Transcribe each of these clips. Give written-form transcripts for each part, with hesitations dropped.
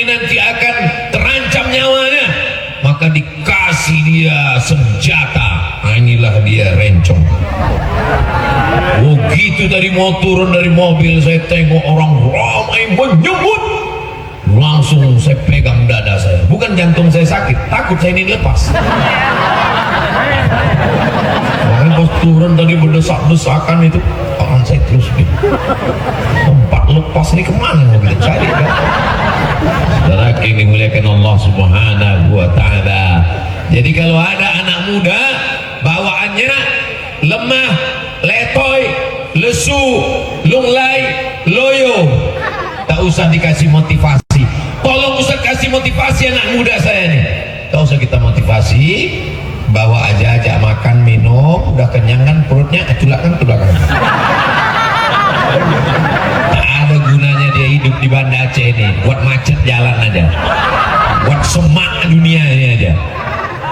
ini nanti akan terancam nyawanya, maka dikasih dia senjata. Nah, inilah dia rencong. Oh gitu, dari mau turun dari mobil saya tengok orang ramai menyebut, langsung saya pegang dada saya. Bukan jantung saya sakit, takut saya ini lepas. Pas turun tadi berdesak-desakan itu, tangan saya terus gitu. Tempat lepas ini kemana mobil cari kan? Saudara yang dimuliakan Allah Subhanahu wa Ta'ala. Jadi kalau ada anak muda bawaannya lemah, letoy, lesu, lunglai, loyo, tak usah dikasih motivasi. Tolong Ustaz kasih motivasi anak muda saya nih. Tak usah kita motivasi, bawa aja, ajak makan, minum, udah kenyang kan perutnya, tulakan. Tak ada gunanya dia hidup di Banda Aceh ini, buat macet jalan aja, buat semak dunia ini aja.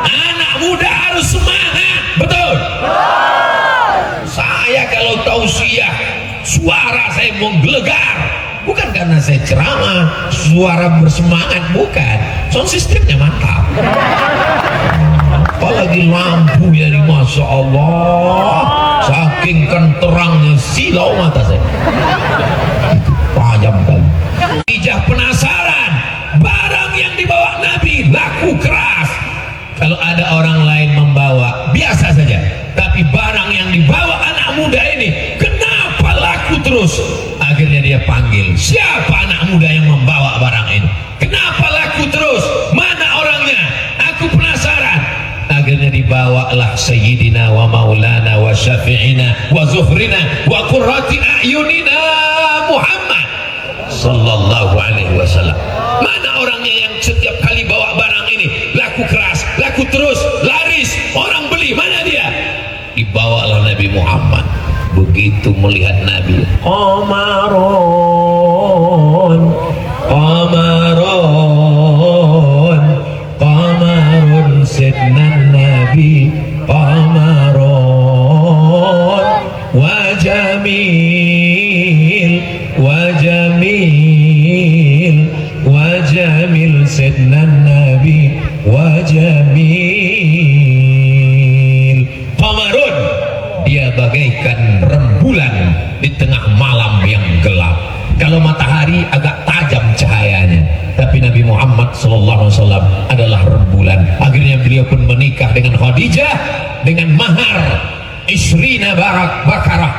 Anak muda harus semangat, betul? Saya kalau tausiah, suara saya menggelegar, bukan karena saya ceramah, suara bersemangat, bukan. Sound systemnya mantap. Apalagi lampu ya, Masya Allah, saking kan terangnya silau mata saya. Itu tajam kali. Ijah penasaran, barang yang dibawa Nabi laku keras. Kalau ada orang lain membawa biasa saja, tapi barang yang dibawa anak muda ini kenapa laku terus? Akhirnya dia panggil, siapa anak muda yang membawa barang ini? Kenapa laku terus? Mana orangnya? Aku penasaran. Akhirnya dibawalah Sayyidina wa Maulana wa Syafi'ina wa Zuhrina wa Qurrati A'yunina Muhammad Sallallahu Alaihi Wasallam. Mana orangnya yang setiap kali bawa barang ini laku keras, laku terus, laris, orang beli? Mana dia? Dibawalah Nabi Muhammad. Begitu melihat Nabi, Qamarun, Qamarun, Qamarun, Sidnan Nabi, Qamarun, wa Jamil, wa Jamil, wa Jamil, Sidnan Nabi, wa Jamil. Qamarun, dia bagaikan rembulan di tengah malam yang gelap. Kalau matahari agak tajam cahayanya, tapi Nabi Muhammad SAW adalah rembulan. Akhirnya beliau pun menikah dengan Khadijah dengan mahar Isrina Bakarah,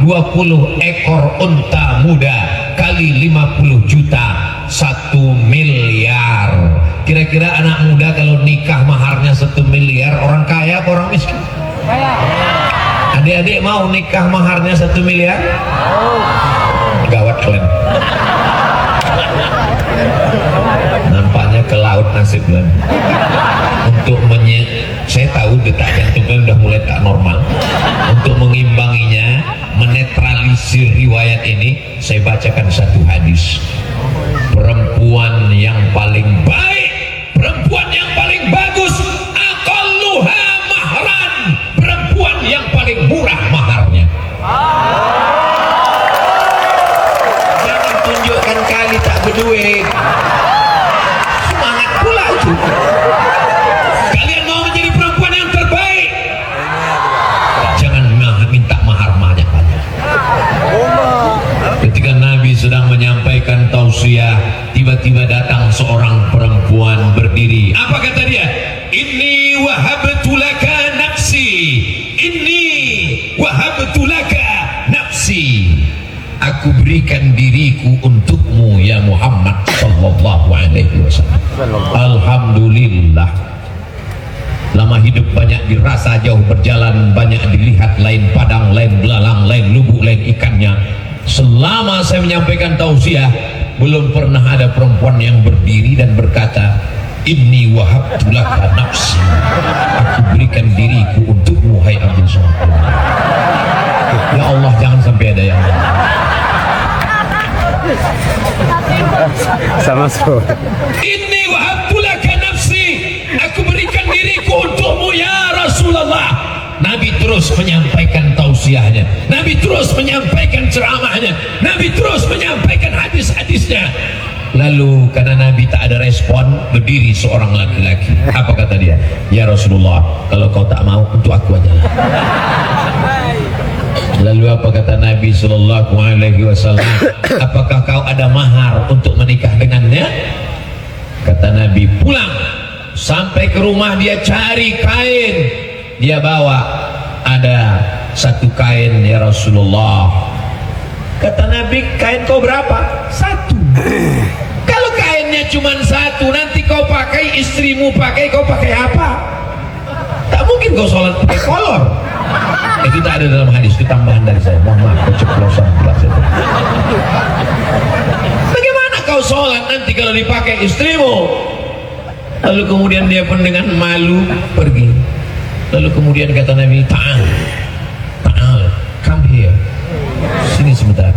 20 ekor unta muda kali 50 juta, 1 miliar. Kira-kira anak muda kalau nikah maharnya 1 miliar, orang kaya apa orang miskin? Adik-adik mau nikah maharnya 1 miliar? Gawat kalian. Nampaknya ke laut nasib kalian. Untuk saya tahu detak jantungnya udah mulai tak normal. Untuk mengimbanginya, menetralisir riwayat ini, saya bacakan satu hadis. Perempuan yang paling baik, perempuan yang paling bagus, aqalluha mahran, perempuan yang paling murah maharnya. Jangan tunjukkan kali tak berduit, semangat pula juga. Kalian mau menjadi perempuan yang terbaik, jangan minta mahar banyak-banyak. Ketika Nabi sedang menyampaikan tausiah, tiba-tiba datang seorang perempuan berdiri. Apa kata dia? Inni wahabtu laka nafsi, inni wahabtu laka nafsi, aku berikan diriku untukmu ya Muhammad Sallallahu Alaihi Wasallam. Alhamdulillah, lama hidup banyak dirasa, jauh berjalan banyak dilihat, lain padang, lain belalang, lain lubuk, lain ikannya. Selama saya menyampaikan tausiah, belum pernah ada perempuan yang berdiri dan berkata, inni wahabtu laka nafsi, aku berikan diriku untukmu hai Abdul Somad. Ya Allah, jangan sampai ada yang sama semua. Inni wahabtu laka nafsi, aku berikan diriku untukmu ya Rasulullah. Nabi terus menyampaikan tausiahnya, Nabi terus menyampaikan ceramahnya, Nabi terus menyampaikan hadis-hadis majelisnya. Lalu karena Nabi tak ada respon, berdiri seorang laki-laki. Apa kata dia? Ya Rasulullah, kalau kau tak mau, untuk aku aja. Lalu apa kata Nabi Sallallahu Alaihi Wasallam? Apakah kau ada mahar untuk menikah dengannya? Kata Nabi, pulang sampai ke rumah dia cari kain, dia bawa, ada satu kain ya Rasulullah. Kata Nabi, kain kau berapa? Satu. Kalau kainnya cuma satu, nanti kau pakai, istrimu pakai, kau pakai apa? Tak mungkin kau sholat pakai kolor. Itu tak ada dalam hadis, itu tambahan dari saya. Mohon maaf, keceplosan kelas itu. Bagaimana kau sholat nanti kalau dipakai istrimu? Lalu kemudian dia pun dengan malu pergi. Lalu kemudian kata Nabi, ta'al, come here, sini sebentar.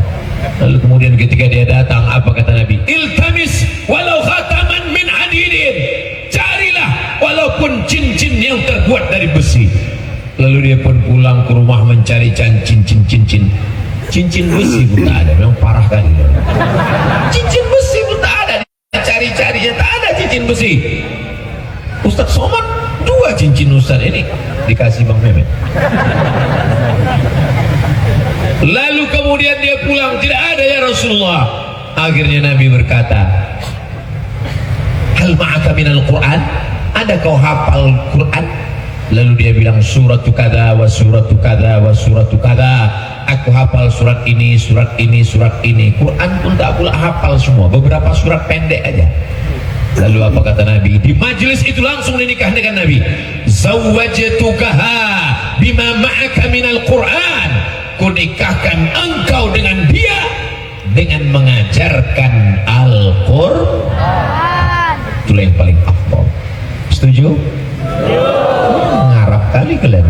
Lalu kemudian ketika dia datang, apa kata Nabi? Iltamis walau khataman min hadidin, carilah walaupun cincin yang terbuat dari besi. Lalu dia pun pulang ke rumah mencari cincin besi pun tak ada. Memang parah kali. Cincin besi pun tak ada. Cari-carinya tak ada cincin besi. Ustaz Somad, 2 cincin Ustaz ini dikasih Bang Mehmet. Lalu kemudian dia pulang, tidak ada ya Rasulullah. Akhirnya Nabi berkata, hal ma'aka minal Quran? Ada kau hafal Quran? Lalu dia bilang, suratu kada wa suratu kada wa suratu kada. Aku hafal surat ini, surat ini, surat ini. Quran pun tak pula hafal semua, beberapa surat pendek aja. Lalu apa kata Nabi? Di majelis itu langsung dinikah dengan Nabi. Zawwajtukaha bima ma'aka minal Quran. Kunikahkan engkau dengan dia dengan mengajarkan Al-Quran. Itulah yang paling afdal. Setuju? Ngarap kali kalian.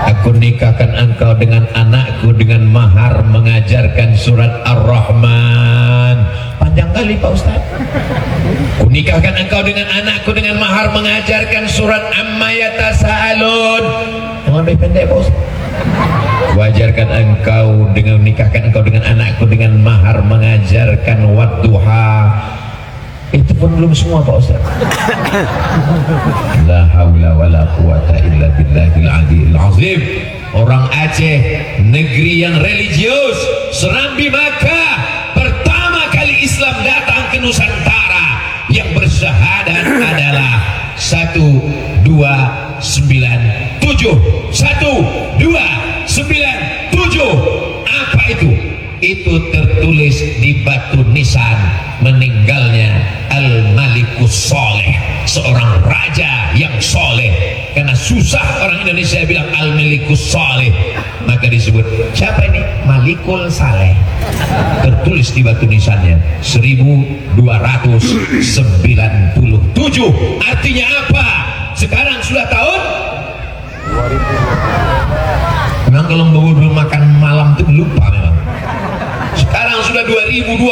Aku nikahkan engkau dengan anakku dengan mahar mengajarkan surat Ar-Rahman. Panjang kali Pak Ustaz. Ku nikahkan engkau dengan anakku dengan mahar mengajarkan surat Amma Yatasaalun. Jangan lebih pendek Pak Ustaz. Wajarkan engkau dengan menikahkan engkau dengan anakku dengan mahar mengajarkan Wadduha. Itu pun belum semua Pak Ustaz. La haula wala quwata illa billahil aliyil azim. Orang Aceh, negeri yang religius, Serambi Makkah, pertama kali Islam datang ke Nusantara, yang bersyahadat adalah 1297. 1297. Apa itu? Itu tertulis di batu nisan meninggalnya Al-Malikus Soleh, seorang raja yang soleh. Karena susah orang Indonesia bilang Al-Malikus Soleh, maka disebut siapa ini? Malikul Saleh. Tertulis di batu nisannya 1297. Artinya apa? Sekarang sudah tahun 2000. Memang kalau belum makan malam itu lupa memang. Sekarang sudah 2022,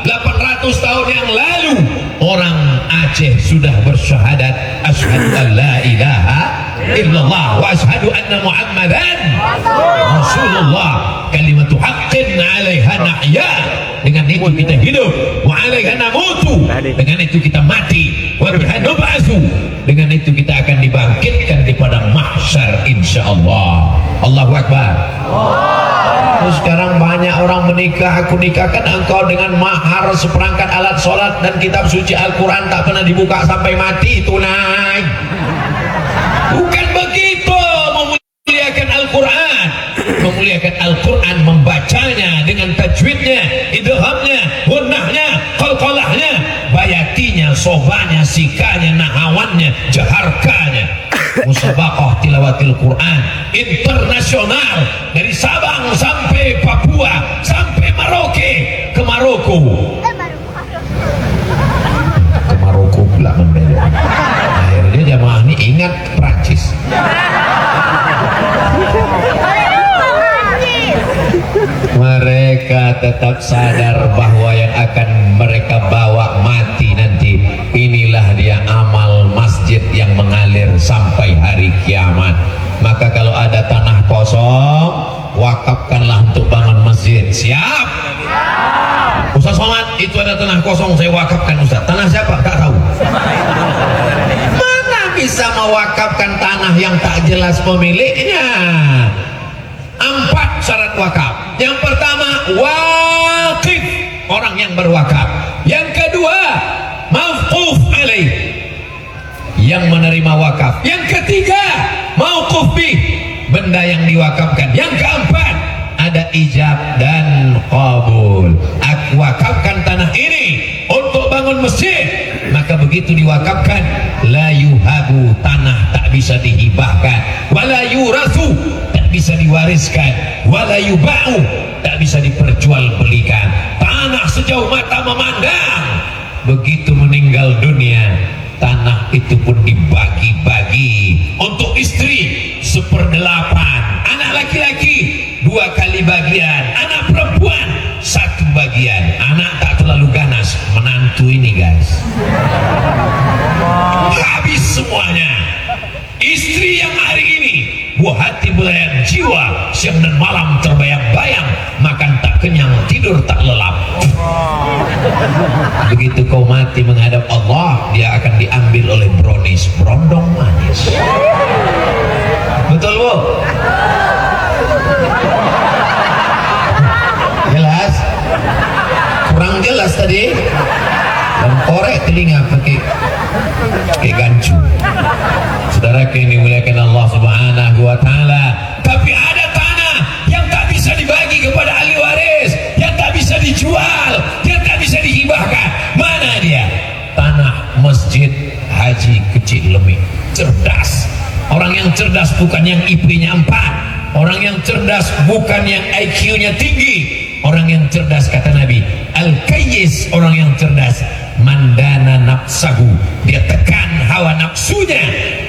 800 tahun yang lalu orang Aceh sudah bersyahadat asyhadu an la ilaha illallah wa asyhadu anna muhammadan rasulullah, kalimatu haqqin 'alaiha nahya. Dengan itu kita hidup, wa 'alaiha namutu. Dengan itu kita mati, wa biha nub'atsu. Dengan itu kita akan dibangkitkan di padang mahsyar insyaallah. Allahu akbar. Sekarang banyak orang menikah, aku nikahkan engkau dengan mahar seperangkat alat sholat dan kitab suci Al-Quran tak pernah dibuka sampai mati, tunai. Bukan begitu memuliakan Al-Quran. Memuliakan Al-Quran, membacanya dengan tajwidnya, idghamnya, gunnahnya, qalqalahnya, bayatinya, sobanya, sikanya, nahawannya, jaharkanya. Musabaqah tilawatil Quran internasional dari Sabang sampai Papua sampai Merauke ke Maroko. Ke Maroko pula membela. Akhirnya jamaah ini ingat Prancis. Mereka tetap sadar bahwa yang akan mereka bawa mati nanti, inilah dia amal masjid yang mengalir sampai hari kiamat. Maka kalau ada tanah kosong, wakafkanlah untuk bangun masjid. Siap? ada tanah kosong saya wakafkan Ustaz. Tanah siapa? Tak tahu. Mana bisa mewakafkan tanah yang tak jelas pemiliknya? 4 syarat wakaf. Yang pertama, waqif, orang yang berwakaf. Yang kedua, mauquf alaih, yang menerima wakaf. Yang ketiga, mauquf bih, benda yang diwakafkan. Yang keempat, ada ijab dan qabul. Aku wakafkan tanah ini untuk bangun masjid, maka begitu diwakafkan, la yuhabu, tanah tak bisa dihibahkan, wala yurasu, tak bisa diwariskan, wala yuba'u, tak bisa diperjualbelikan. Tanah sejauh mata memandang. Begitu meninggal dunia, tanah itu pun dibagi-bagi untuk istri 1/8, anak laki-laki 2 kali bagian, anak perempuan 1 bagian. Anak tak terlalu ganas, menantu ini guys, habis semuanya. Istri yang hari ini buah hati belayan jiwa, siang dan malam terbayang-bayang, makan tak kenyang, tidur tak lelap. Begitu kau mati menghadap Allah, dia akan diambil oleh brownies, berondong manis. Betul Bu? Jelas? Kurang jelas tadi? Dan korek telinga pakai gancu. Saudara yang dimuliakan Allah Subhanahu wa taala, tapi ada tanah yang tak bisa dibagi kepada ahli waris, yang tak bisa dijual, yang tak bisa dihibahkan. Mana dia? Tanah Masjid Haji Kecil Lemik. Cerdas. Orang yang cerdas bukan yang IP-nya 4. Orang yang cerdas bukan yang IQ-nya tinggi. Orang yang cerdas, kata Nabi, Al-Qayyis, orang yang cerdas, mandana nafsahu, dia tekan hawa nafsunya,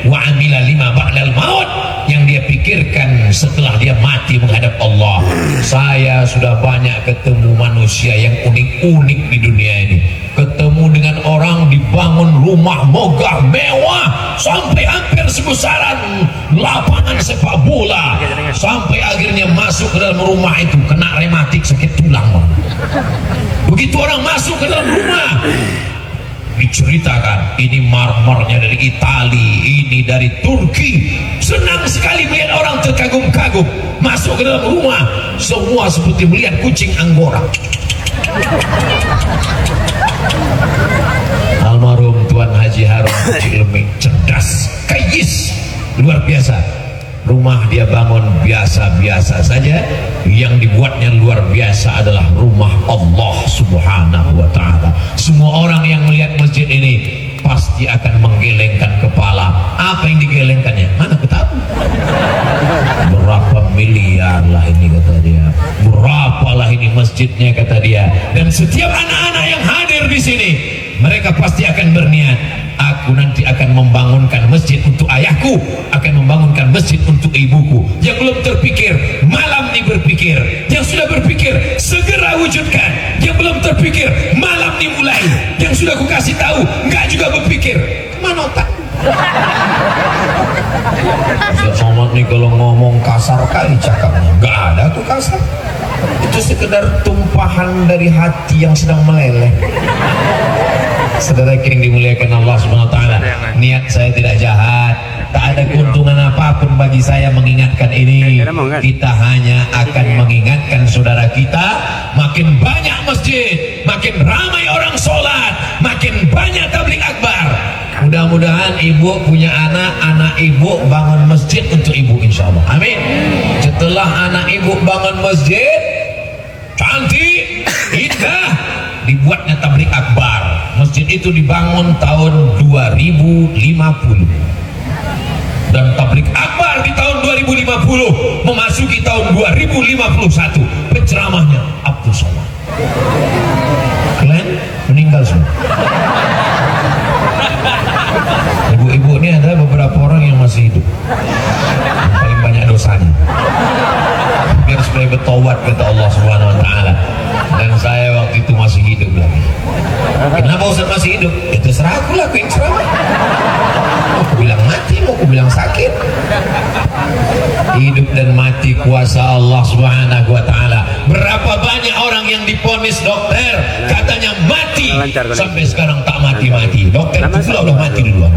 wa amila lima ba'dal maut, yang dia pikirkan setelah dia mati menghadap Allah. Saya sudah banyak ketemu manusia yang unik-unik di dunia ini. Ketemu dengan orang dibangun rumah megah mewah sampai hampir sebesaran lapangan sepak bola, sampai akhirnya masuk ke dalam rumah itu kena rematik, sakit tulang. Begitu orang masuk ke dalam rumah, diceritakan ini marmernya dari Itali, ini dari Turki. Senang sekali melihat orang terkagum-kagum. Masuk ke dalam rumah, semua seperti melihat kucing Anggora. Almarhum Tuan Haji Harun Kecil Lemik, cerdas, kayis, luar biasa. Rumah dia bangun biasa-biasa saja, yang dibuatnya luar biasa adalah rumah Allah Subhanahu wa ta'ala. Semua orang yang melihat masjid ini pasti akan menggelengkan kepala. Apa yang digelengkannya? Mana aku tahu. Berapa miliar lah ini, kata dia. Berapalah ini masjidnya, kata dia. Dan setiap anak-anak yang hadir di sini, mereka pasti akan berniat, aku nanti akan membangunkan masjid untuk ayahku, akan membangunkan masjid untuk ibuku. Yang belum terpikir, malam ini berpikir. Yang sudah berpikir, segera wujudkan. Yang belum terpikir, malam ini mulai. Yang sudah aku kasih tahu, enggak juga berpikir. Kemana otak? Ustaz Somad nih kalau ngomong kasar kali cakapnya. Enggak ada tuh kasar. Itu sekedar tumpahan dari hati yang sedang meleleh. Saudara yang dimuliakan Allah Subhanahu wa taala, niat saya tidak jahat, tak ada keuntungan apapun bagi saya mengingatkan ini. Kita hanya akan mengingatkan saudara kita, makin banyak masjid, makin ramai orang sholat, makin banyak tabligh akbar. Mudah-mudahan ibu punya anak, anak ibu bangun masjid untuk ibu, insya Allah. Amin. Setelah anak ibu bangun masjid cantik, indah, dibuatnya tabligh akbar. Masjid itu dibangun tahun 2050 dan tabligh akbar di tahun 2050 memasuki tahun 2051. Penceramahnya Abdul Somad. Kalian meninggal semua. Ibu-ibu ini ada beberapa orang yang masih hidup, yang paling banyak dosanya. Biar supaya bertobat, kata Allah Subhanahu wa taala. Dan saya waktu itu masih hidup lagi. Kenapa Ustaz masih hidup? Ya terserah aku lah, aku yang ceramah. Mau aku bilang mati, mau aku bilang sakit. Hidup dan mati kuasa Allah Subhanahu wa taala. Berapa banyak orang yang yang diponis dokter katanya mati, sampai sekarang tak mati-mati. Dokter itu pula udah mati duluan.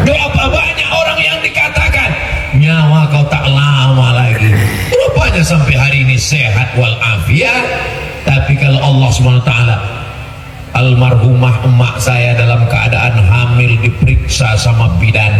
Berapa banyak orang yang dikatakan nyawa kau tak lama lagi, rupanya sampai hari ini sehat walafiat. Tapi kalau Allah SWT, almarhumah emak saya dalam keadaan hamil diperiksa sama bidan,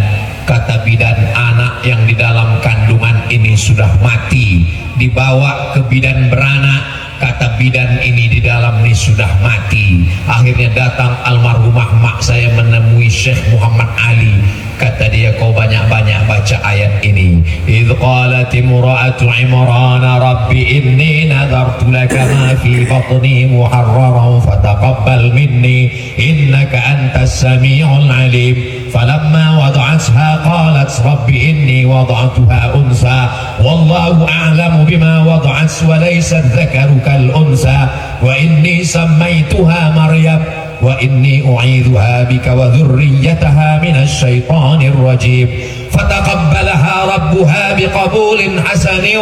kata bidan anak yang di dalam kandungan ini sudah mati, dibawa ke bidan beranak, kata bidan ini di dalam ini sudah mati. Akhirnya datang almarhumah emak saya menemui Syekh Muhammad Ali, kata dia kau banyak-banyak baca ayat ini. Idh qalat imra'atu Imran rabbi inni nadartu laka ma fi batni muharraran fataqabbal minni innaka antas sami'ul alim. Falamma wada'atha qalat rabbi inni wada'tuha unsa wallahu a'lamu bima wada'at wa laysa adh-dhakaru kal unsa wa inni sammaytuha Maryam wa inni u'idhuha bika wa dhurriyyataha minasy syaithanir rajim. Fataqabbalaha rabbuha biqabulin hasanin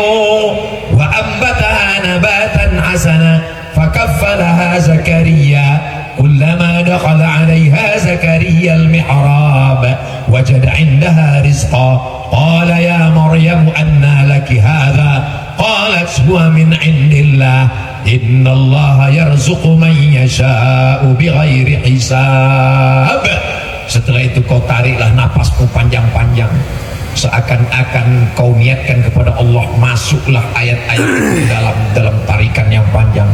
wa ambataha nabatan hasana fakaffalaha Zakaria kullama dakhala 'alayha Zakaria al-mihrab wajada 'indaha rizqa qala ya Maryam anna laki hadha qalat huwa min 'indillah inna Allah yarzuqu man yasha'u bighairi hisab. Setelah itu kau tariklah napasmu panjang-panjang, seakan-akan kau niatkan kepada Allah, masuklah ayat-ayat itu dalam tarikan yang panjang.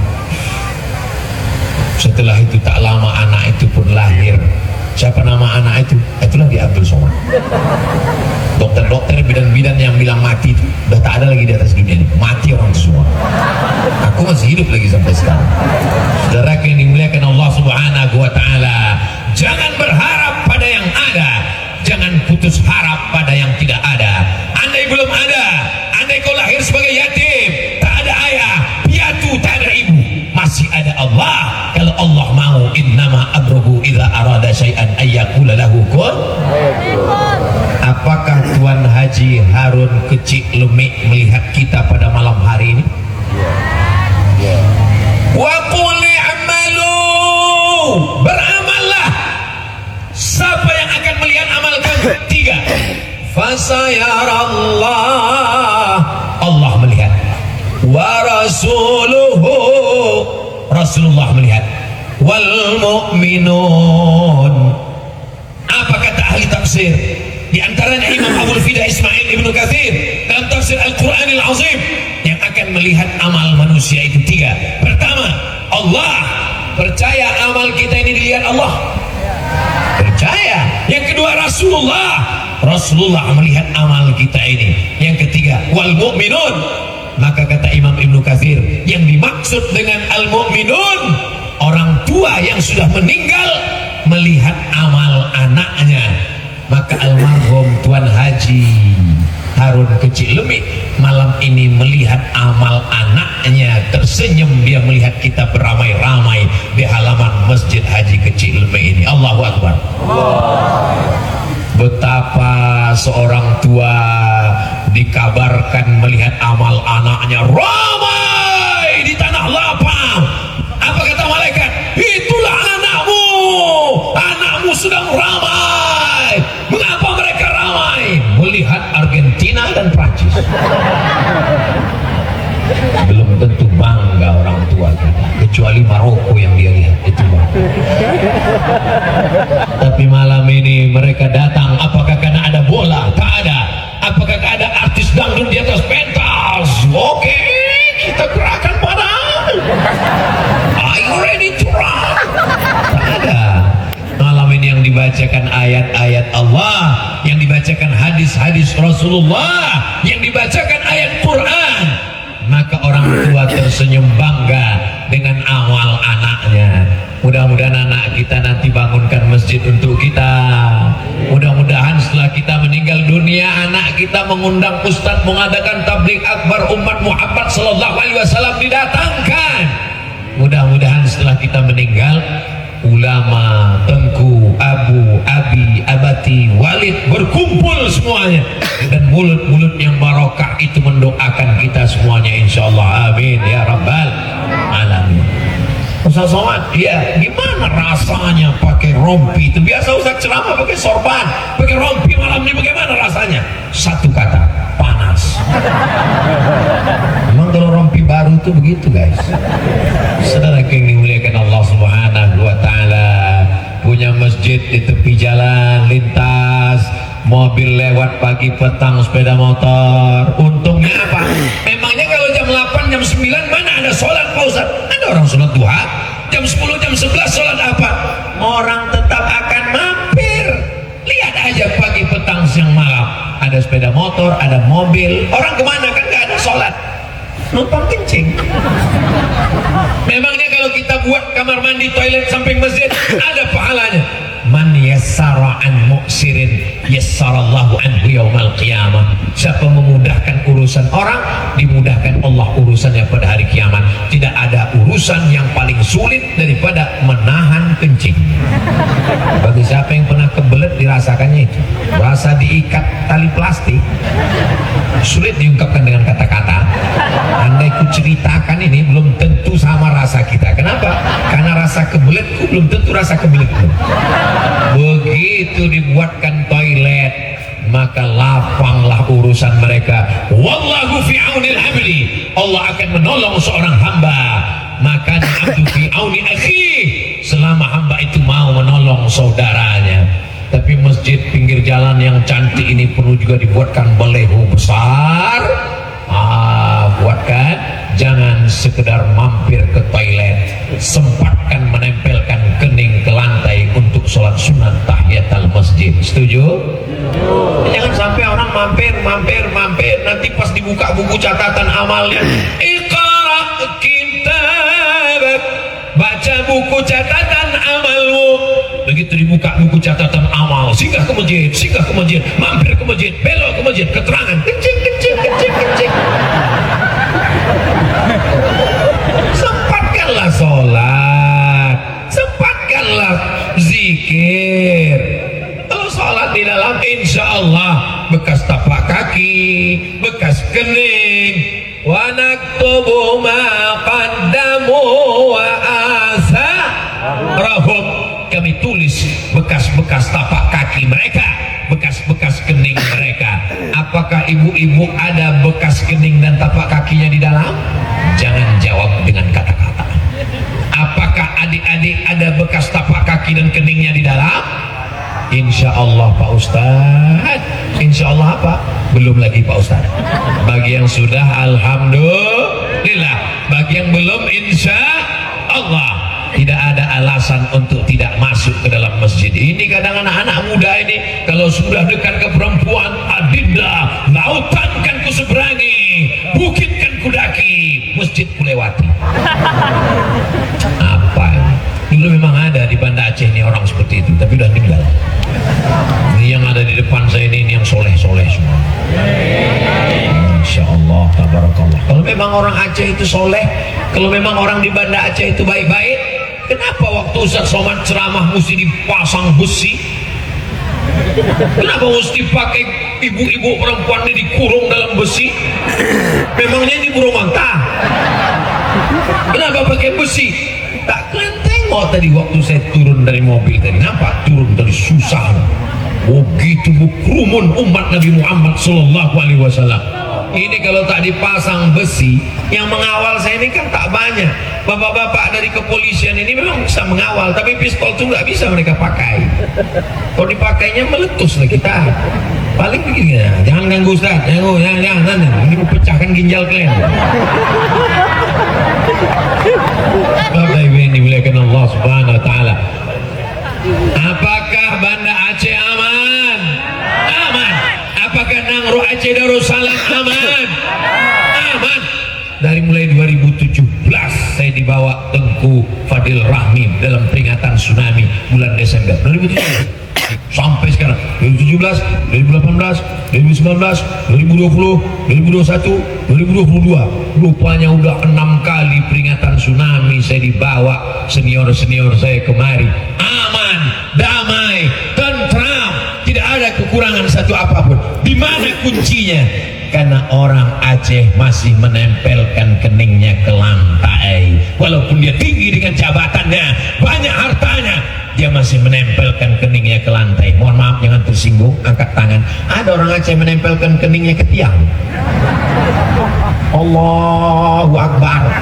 Setelah itu tak lama anak itu pun lahir. Siapa nama anak itu? Itulah diambil semua. Dokter-dokter bidan-bidan yang bilang mati itu udah tak ada lagi di atas dunia ini, mati orang itu semua. Aku masih hidup lagi sampai sekarang. Saudara yang dimuliakan Allah Subhanahu wa Ta'ala, jangan berharap pada yang ada, jangan putus harap pada yang tidak ada. Andai belum ada, andai kau lahir sebagai yatim, tak ada ayah, piatu, tak ada ibu, masih ada Allah. Kalau Allah mau, innama amruhu idza arada syai'an ayyaqula lahu kun. Apakah Tuan Haji Harun Kecik Lemik melihat kita pada malam hari ini? Wa qul i'malu, beramallah. Siapa yang akan melihat amal kamu? 3. Fasayarallah, Allah melihat. Wa rasuluhu, Rasulullah melihat. Wal mu'minun. Apa kata ahli tafsir? Di antaranya Imam Abul Fida Ismail Ibnu Katsir dalam tafsir Al-Quranil Azim, yang akan melihat amal manusia itu 3. Pertama, Allah. Percaya amal kita ini dilihat Allah, percaya. Yang kedua, Rasulullah melihat amal kita ini. Yang ketiga, wal mu'minun. Maka kata Imam Ibnu Katsir, yang dimaksud dengan al-mu'minun, orang tua yang sudah meninggal melihat amal anaknya. Maka almarhum Tuan Haji Harun Kecik Lemik malam ini melihat amal anaknya, tersenyum dia melihat kita beramai-ramai di halaman Masjid Haji Kecik Lemik ini. Allahu Akbar. Betapa seorang tua dikabarkan melihat amal anaknya ramai di tanah lapang. Apa kata malaikat? Itulah anakmu sedang ramai. Mengapa mereka ramai? Melihat Argentina dan Prancis. Belum tentu bangga orang tua kita, kecuali Maroko yang dia lihat itu bangga. Tapi malam ini mereka datang, apakah karena ada bola? Tak ada. Apakah ada artis dangdut di atas pentas? Oke, kita gerakan badan. Are you ready to run? Tak ada. Malam ini yang dibacakan ayat-ayat Allah, yang dibacakan hadis-hadis Rasulullah, yang dibacakan ayat Quran. Maka orang tua tersenyum bangga dengan amal anaknya. Mudah-mudahan anak kita nanti bangunkan masjid untuk kita. Mudah-mudahan setelah kita meninggal dunia, anak kita mengundang ustadz mengadakan tabligh akbar umat Muhammad sallallahu alaihi wasallam didatangkan. Mudah-mudahan setelah kita meninggal, ulama, tengku, abu, abi, abati, walid berkumpul semuanya, dan mulut-mulut yang barokah itu mendoakan kita semuanya, insyaallah. Amin ya rabbal Ustaz Somad, iya, gimana rasanya pakai rompi? Itu biasa Ustaz ceramah pakai sorban, pakai rompi malam ini bagaimana rasanya? Satu kata, panas. Memang kalau rompi baru itu begitu guys. Saudara yang dimuliakan Allah Subhanahu wa Ta'ala, punya masjid di tepi jalan lintas, mobil lewat pagi petang, sepeda motor. Untungnya apa? Memangnya kalau jam 8, jam 9 mana ada sholat Pak Ustaz? Ada orang sholat duha. Jam 10, jam 11 sholat apa? Orang tetap akan mampir. Lihat aja pagi petang siang malam, ada sepeda motor, ada mobil. Orang kemana? Kan gak ada sholat, numpang kencing. Memangnya kalau kita buat kamar mandi, toilet samping masjid ada pahalanya? Man yassara an mu'sirin yassarallahu anhu yaumal qiyamah. Siapa memudahkan urusan orang, dimudahkan Allah urusannya pada hari kiamat. Tidak ada urusan yang paling sulit daripada menahan kencing. Bagi siapa yang pernah kebelet dirasakannya itu. Rasa diikat tali plastik sulit diungkapkan dengan kata-kata. Andai ku ceritakan ini belum tentu sama rasa kita. Kenapa? Karena rasa kebeletku belum tentu rasa kebeletku. Begitu dibuatkan toilet, maka lapanglah urusan mereka. Wallahu fi aunil abdi. Allah akan menolong seorang hamba. Maka abdu fi auni akhi, selama hamba itu mau menolong saudaranya. Tapi masjid pinggir jalan yang cantik ini perlu juga dibuatkan baleho besar. Buatkan, jangan sekedar mampir ke toilet, sempatkan menempelkan kening ke lantai untuk sholat sunat tahiyatul masjid. Setuju? Jangan sampai orang mampir, nanti pas dibuka buku catatan amalnya, Iqra kitabak, baca buku catatan amalmu. Begitu dibuka buku catatan amal, singgah ke masjid, mampir ke masjid, belok ke masjid, keterangan kencing. Sempatkanlah sholat, sempatkanlah zikir. Kalau sholat di dalam, insya Allah bekas tapak kaki, bekas kening, wa naktubu ma qaddamu wa asarahum. Kami tulis bekas-bekas tapak kaki mereka, bekas-bekas kening mereka. Apakah ibu-ibu ada bekas kening dan tapak kakinya di dalam? Jangan jawab dengan kata-kata. Apakah adik-adik ada bekas tapak kaki dan keningnya di dalam? Insya Allah Pak Ustadz. Insya Allah apa? Belum lagi Pak Ustadz. Bagi yang sudah, alhamdulillah. Bagi yang belum, insya Allah. Tidak ada alasan untuk tidak masuk ke dalam masjid ini. Kadang anak-anak muda ini kalau sudah dekat ke perempuan, adinda, lautan kan ku seberangi, bukit kan ku daki, masjid ku lewati. Apa ini? Dulu memang ada di Banda Aceh ini orang seperti itu, tapi udah tinggal. Ini yang ada di depan saya ini yang soleh-soleh semua. Insya Allah, tabarakallah. Kalau memang orang Aceh itu soleh, kalau memang orang di Banda Aceh itu baik-baik, kenapa waktu Ustaz Somad ceramah mesti dipasang besi? Kenapa mesti pakai ibu-ibu perempuan ini dikurung dalam besi? Memangnya ini burung onta? Kenapa pakai besi? Tak kalian tengok tadi waktu saya turun dari mobil tadi, nampak turun dari susah. Begitu berkerumun umat Nabi Muhammad Sallallahu Alaihi Wasallam. Ini kalau tak dipasang besi, yang mengawal saya ini kan tak banyak. Bapak-bapak dari kepolisian ini memang bisa mengawal, tapi pistol itu nggak bisa mereka pakai. Kalau dipakainya meletus lah kita. Paling begini ya, jangan ganggu Ustaz, jangan, ini pecahkan ginjal kalian. Bapak Ibu yang dimuliakan Allah Subhanahu Wa Taala. Apakah Banda Aceh aman? Aman. Apakah Nangro Aceh Darussalam aman? Aman. Dari mulai 2017 saya dibawa Tengku Fadil Rahmi dalam peringatan tsunami bulan Desember 2017 sampai sekarang 2017, 2018, 2019, 2020, 2021, 2022. Rupanya udah 6 kali peringatan tsunami saya dibawa senior-senior saya kemari. Aman, damai, tentram, tidak ada kekurangan satu apapun. Di mana kuncinya? Karena orang Aceh masih menempelkan keningnya ke lantai. Walaupun dia tinggi dengan jabatannya, banyak hartanya, dia masih menempelkan keningnya ke lantai. Mohon maaf, jangan tersinggung, angkat tangan. Ada orang Aceh menempelkan keningnya ke tiang. Allahu Akbar.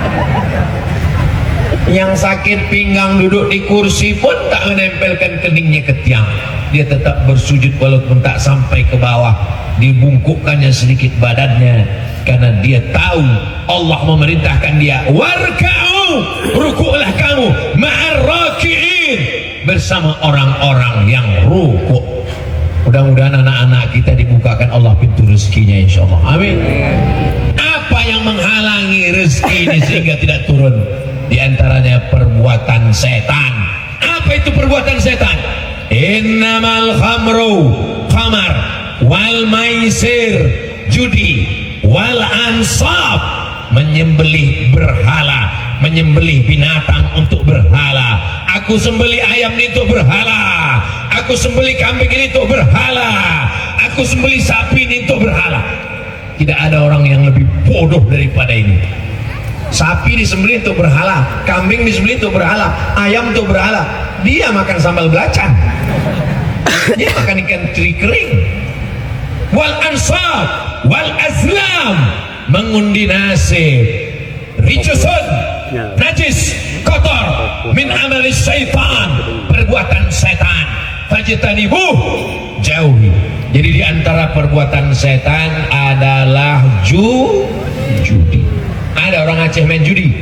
Yang sakit pinggang duduk di kursi pun tak menempelkan keningnya ke tiang. Dia tetap bersujud walaupun tak sampai ke bawah. Dibungkukkannya sedikit badannya, karena dia tahu Allah memerintahkan dia, warka'u, rukuklah kamu, ma'ar raki'in, bersama orang-orang yang rukuk. Mudah-mudahan anak-anak kita dibukakan Allah pintu rezekinya, insyaallah. Amin. Apa yang menghalangi rezeki ini sehingga tidak turun? Di antaranya perbuatan setan. Apa itu perbuatan setan? Innamal khamru, khamar, wal maisir, judi, wal ansab, menyembelih berhala, menyembelih binatang untuk berhala. Aku sembelih ayam ini untuk berhala, aku sembelih kambing ini untuk berhala, aku sembelih sapi ini untuk berhala. Tidak ada orang yang lebih bodoh daripada ini. Sapi disembelih untuk berhala, kambing disembelih untuk berhala, ayam untuk berhala. Dia makan sambal belacan, dia makan ikan teri kering. Wal ansab wal azlam, mengundi nasib, rijusun, najis, kotor, min amalis syaitan, perbuatan setan. Fajtanibuh, jauhi. Jadi di antara perbuatan setan adalah judi. Ada orang Aceh main judi?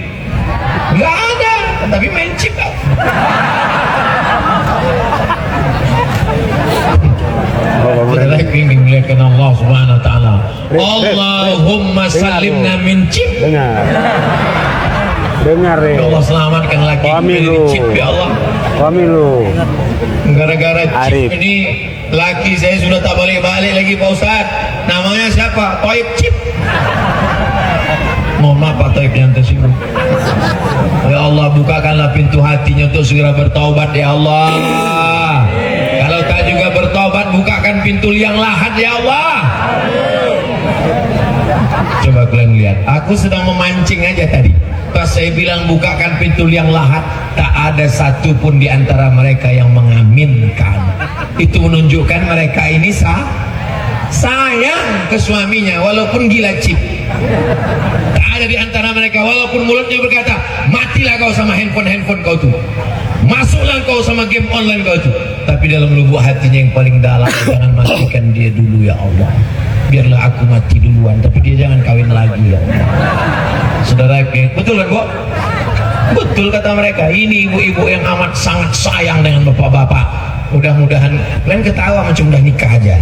Enggak ada, tapi main chip. Lagi dimuliakan Allah Subhanahu wa taala. Allahumma salimna min chip. Dengar ya. Ya Allah, selamatkan lagi dari chip, ya Allah. Pamilu. Gara-gara chip ini laki saya sudah tak balik-balik lagi, Pak Ustaz. Namanya siapa? Toib Chip. Mohon maaf Pak Toib yang tersinggung. Ya Allah, bukakanlah pintu hatinya untuk segera bertaubat, ya Allah. Kalau tak juga bertobat, bukakan pintu liang lahat, ya Allah. Coba kalian lihat, aku sedang memancing aja tadi. Pas saya bilang bukakan pintu liang lahat, tak ada satu pun di antara mereka yang mengaminkan. Itu menunjukkan mereka ini sayang ke suaminya walaupun gila chip. Tak ada di antara mereka, walaupun mulutnya berkata, matilah kau sama handphone kau tuh, masuklah kau sama game online kau tuh, tapi dalam lubuk hatinya yang paling dalam, jangan matikan dia dulu ya Allah, biarlah aku mati duluan, tapi dia jangan kawin lagi ya Allah. Saudara, betul kan kok? Betul kata mereka. Ini ibu-ibu yang amat sangat sayang dengan bapak-bapak. Mudah-mudahan kalian ketawa macam udah nikah aja.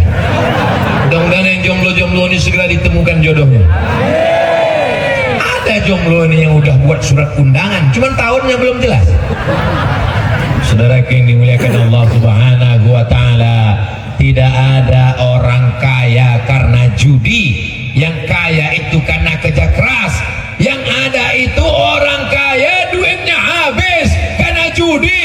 Mudah-mudahan yang jomblo-jomblo ini segera ditemukan jodohnya. Ada jomblo ini yang udah buat surat undangan, cuman tahunnya belum jelas. Saudara yang dimuliakan Allah Subhanahu wa taala, tidak ada orang kaya karena judi. Yang kaya itu karena kerja keras. Yang ada itu orang kaya duitnya habis karena judi,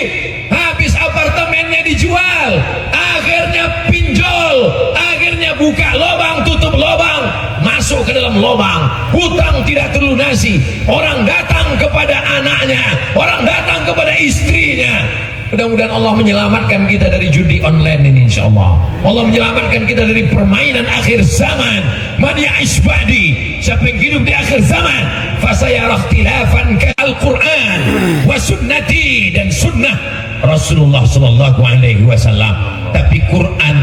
habis apartemennya dijual, akhirnya pinjol, akhirnya buka lubang, tutup lubang, masuk ke dalam lubang, hutang tidak terlunasi, orang datang kepada anaknya, orang datang kepada istrinya. Mudah-mudahan Allah menyelamatkan kita dari judi online ini, insyaallah. Allah menyelamatkan kita dari permainan akhir zaman. Man ya'ish ba'di, siapa yang hidup di akhir zaman, fasayara ikhtilafan Al-Quran wa sunnati, dan sunnah Rasulullah sallallahu alaihi wasallam. Tapi Quran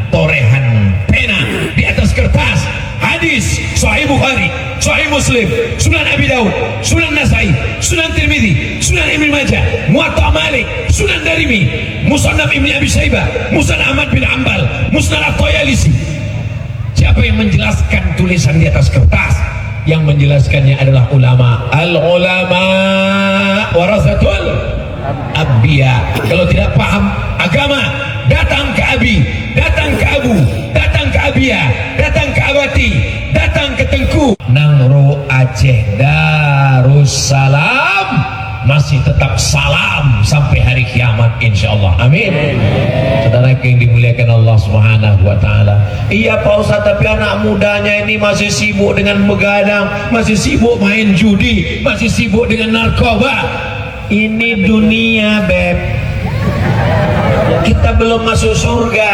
torehan pena di atas kertas, hadis Sahih Bukhari, Sahih Muslim, Sunan Abi Daud, Sunan Nasai, Sunan Tirmidzi, Sunan Ibnu Majah, Muwatta Malik, Sunan Darimi, Musannaf Ibnu Abi Syaibah, Musnad Ahmad bin Ambal, Musnad At-Tayalisi. Siapa yang menjelaskan tulisan di atas kertas? Yang menjelaskannya adalah ulama. Al-ulama warasatul anbiya. Kalau tidak paham agama, datang ke Abi, datang ke Abu, datang ke Abia, datang ke Abati, datang ke Tengku. Nangro Aceh Darussalam, Mas masih tetap salam sampai hari kiamat insyaallah. Amin. Saudara yang dimuliakan Allah Subhanahu wa taala. Iya Pak Ustaz, tapi anak mudanya ini masih sibuk dengan begadang, masih sibuk main judi, masih sibuk dengan narkoba. Ini dunia, Beb. Kita belum masuk surga.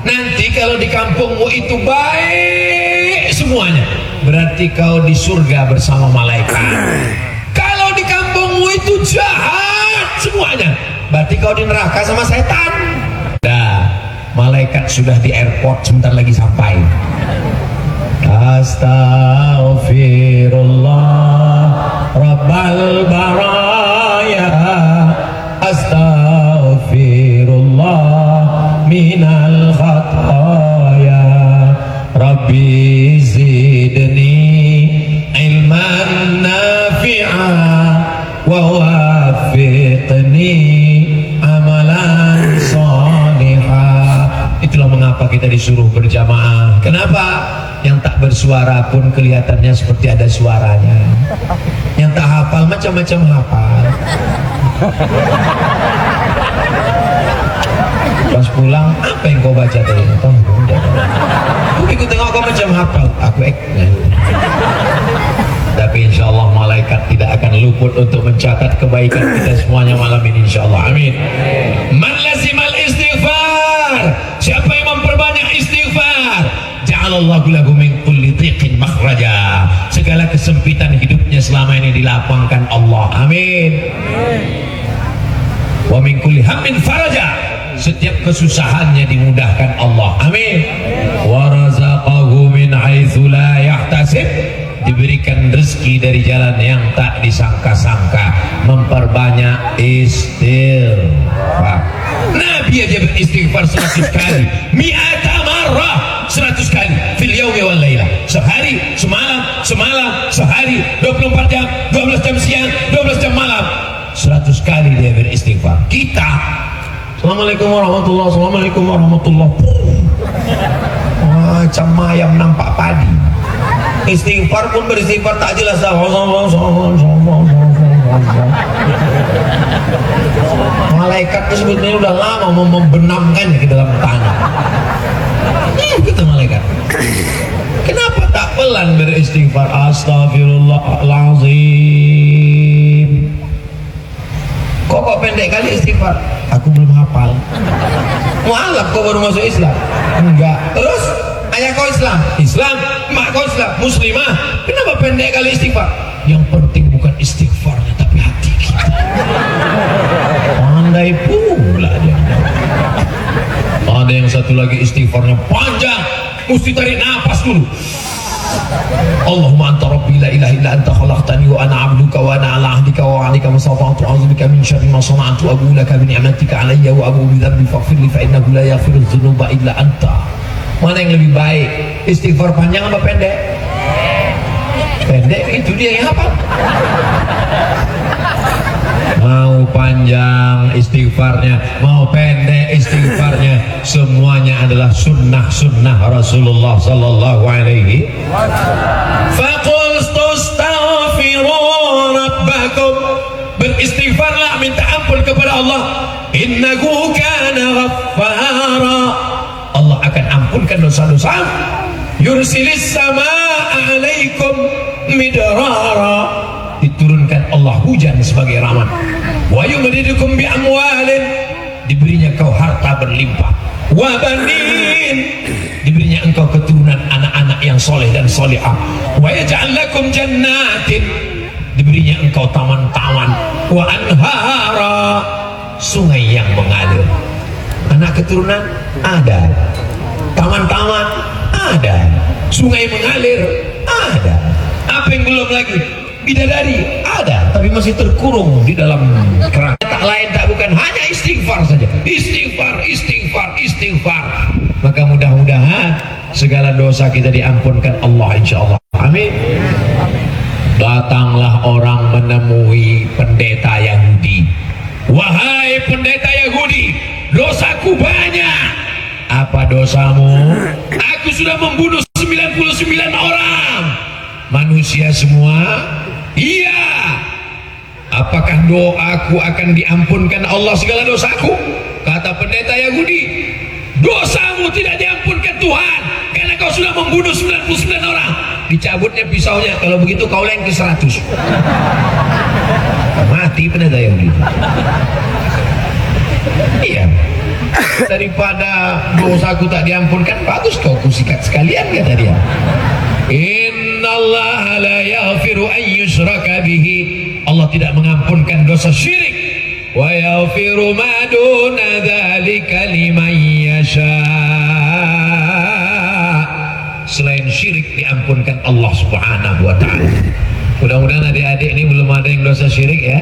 Nanti kalau di kampungmu itu baik semuanya, berarti kau di surga bersama malaikat. Kalau di kampungmu itu jahat semuanya, berarti kau di neraka sama setan. Dah, malaikat sudah di airport, sebentar lagi sampai. Astaghfirullah Rabbal baraya, astaghfirullah minal khataya, Rabbi zidni ilman nafi'a wa wafiqni amalan salihah. Itulah mengapa kita disuruh berjamaah. Kenapa? Yang tak bersuara pun kelihatannya seperti ada suaranya. Yang tak hafal macam-macam hafal. Pas pulang, apa yang kau baca tadi? Aku ikut tengok kau macam hafal. Aku tapi insya Allah malaikat tidak akan luput untuk mencatat kebaikan kita semuanya malam ini insya Allah. Amin. Man lazimal istighfar, siapa yang memperbanyak istighfar, ja'alallahu lahu min kulli dhiqin makhraja, segala kesempitan hidupnya selama ini dilapangkan Allah. Amin. Wa min kulli hammin faraja, setiap kesusahannya dimudahkan Allah. Amin. Wa razaqahu min haitsu la yahtasib, diberikan rezeki dari jalan yang tak disangka-sangka. Memperbanyak istighfar. Nabi aja beristighfar 100 kali, mi'ata marrah, 100 kali fil yaumi wal lailah, sehari, semalam, sehari, 24 jam, 12 jam siang, 12 jam malam, 100 kali dia beristighfar. Kita Assalamualaikum warahmatullahi wabarakatuh, Assalamualaikum warahmatullahi wabarakatuh, macam ayam nampak padi. Istighfar pun beristighfar tak jelas dah. Malaikat itu sebetulnya udah lama mau membenamkannya ke dalam tanah. Kita malaikat. Kenapa tak pelan beristighfar? Astagfirullahalazim. Kok pendek kali istighfar? Aku belum hafal. Mualaf kau baru masuk Islam? Enggak. Terus ayah kau Islam, mak kau Islam, muslimah, kenapa pendek kali istighfar? Yang penting bukan istighfarnya tapi hati kita. Pandai pula dia. Ada yang satu lagi istighfarnya panjang, mesti tarik nafas dulu. Allahumma anta rabbi la ilaha illa anta khalaqtani wa ana 'abduka wa ana 'ala 'ahdika wa 'alaika ma stata'tu a'udzubika min syarri ma sana'tu abu laka bi ni'matika 'alayya wa abu bi dhanbi faghfir li fa innahu la yaghfiru dzunuba illa anta. Mana yang lebih baik? Istighfar panjang apa pendek? Pendek, itu dia yang hafal. Mau panjang istighfarnya, mau pendek istighfarnya, semuanya adalah sunnah Rasulullah sallallahu alaihi wasallam. Faqul tastaghfiru rabbakum, beristighfarlah, minta ampun kepada Allah. Innahu kana ghaffara, Allah akan ampunkan dosa-dosa. Yursilis samaa alaikum midrara, diturunkan Allah hujan sebagai rahmat. Wa yumdidukum bi amwalin, diberinya kau harta berlimpah. Wa banin, diberinya engkau keturunan anak-anak yang soleh dan solehah. Wa yaj'al lakum jannatin, diberinya engkau taman-taman. Wa anhara, sungai yang mengalir. Anak keturunan ada, taman-taman ada, sungai mengalir ada. Apa yang belum lagi? Bidadari ada, tapi masih terkurung di dalam kerang. Tak lain tak bukan hanya istighfar saja. Istighfar. Maka mudah-mudahan segala dosa kita diampunkan Allah insyaallah. Amin. Datanglah orang menemui pendeta Yahudi. Wahai pendeta Yahudi, dosaku banyak. Apa dosamu? Aku sudah membunuh 99 orang. Manusia semua? Iya. apakah doaku akan diampunkan Allah segala dosaku? Kata pendeta Yahudi, dosamu tidak diampunkan Tuhan karena kau sudah membunuh 99 orang. Dicabutnya pisaunya, kalau begitu kau leng ke 100. Mati pendeta Yahudi. Iya, daripada dosaku tak diampunkan, bagus kau kusikat sekalian, kata dia. Innallaha la yaghfiru an yushraka bihi, Allah tidak mengampunkan dosa syirik. Wa yaghfiru ma duna dzalika liman yasha. Selain syirik diampunkan Allah Subhanahu wa taala. Mudah-mudahan adik-adik ini belum ada yang dosa syirik ya.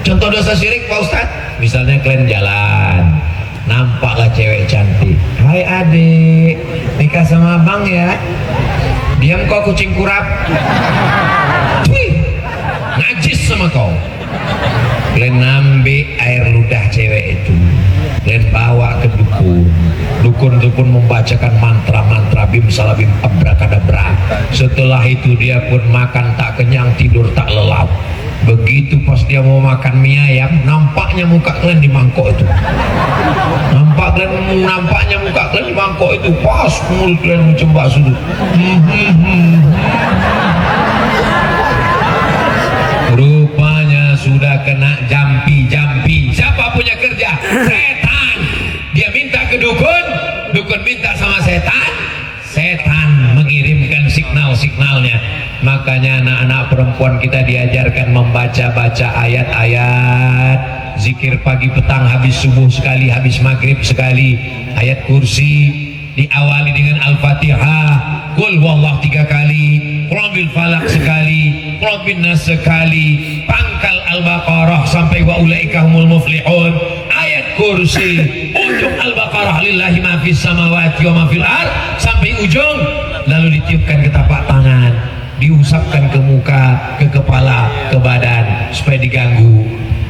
Contoh dosa syirik Pak Ustadz, misalnya kalian jalan, nampaklah cewek cantik. Hai adik, nikah sama abang ya. Diam kau kucing kurap. Wih, najis sama kau. Kalian ambil air ludah cewek itu, kalian bawa ke dukun. Dukun itu pun membacakan mantra-mantra bim salabim abrakadabra. Setelah itu dia pun makan tak kenyang, tidur tak lelap. Begitu pas dia mau makan mie ayam, nampaknya muka kalian di mangkok itu. Nampaknya muka kalian di mangkok itu. Pas mulut kalian mencembah sudut. Rupanya sudah kena jampi. Siapa punya kerja? Setan. Dia minta ke dukun, dukun minta sama setan, setan mengirimkan signal-signalnya. Makanya anak-anak perempuan kita diajarkan membaca-baca ayat-ayat zikir pagi petang, habis subuh sekali, habis maghrib sekali. Ayat kursi diawali dengan Al-Fatihah, Qul huwallahu 3 kali, Qul bil falaq sekali, Qul bin nas sekali, pangkal Al-Baqarah sampai wa ulaika humul muflihun. Ayat kursi ujung Al-Baqarah lillahi ma fis samawati wa ma fil ard sampai ujung, lalu ditiupkan ke tapak tangan, diusapkan ke muka, ke kepala, ke badan supaya diganggu.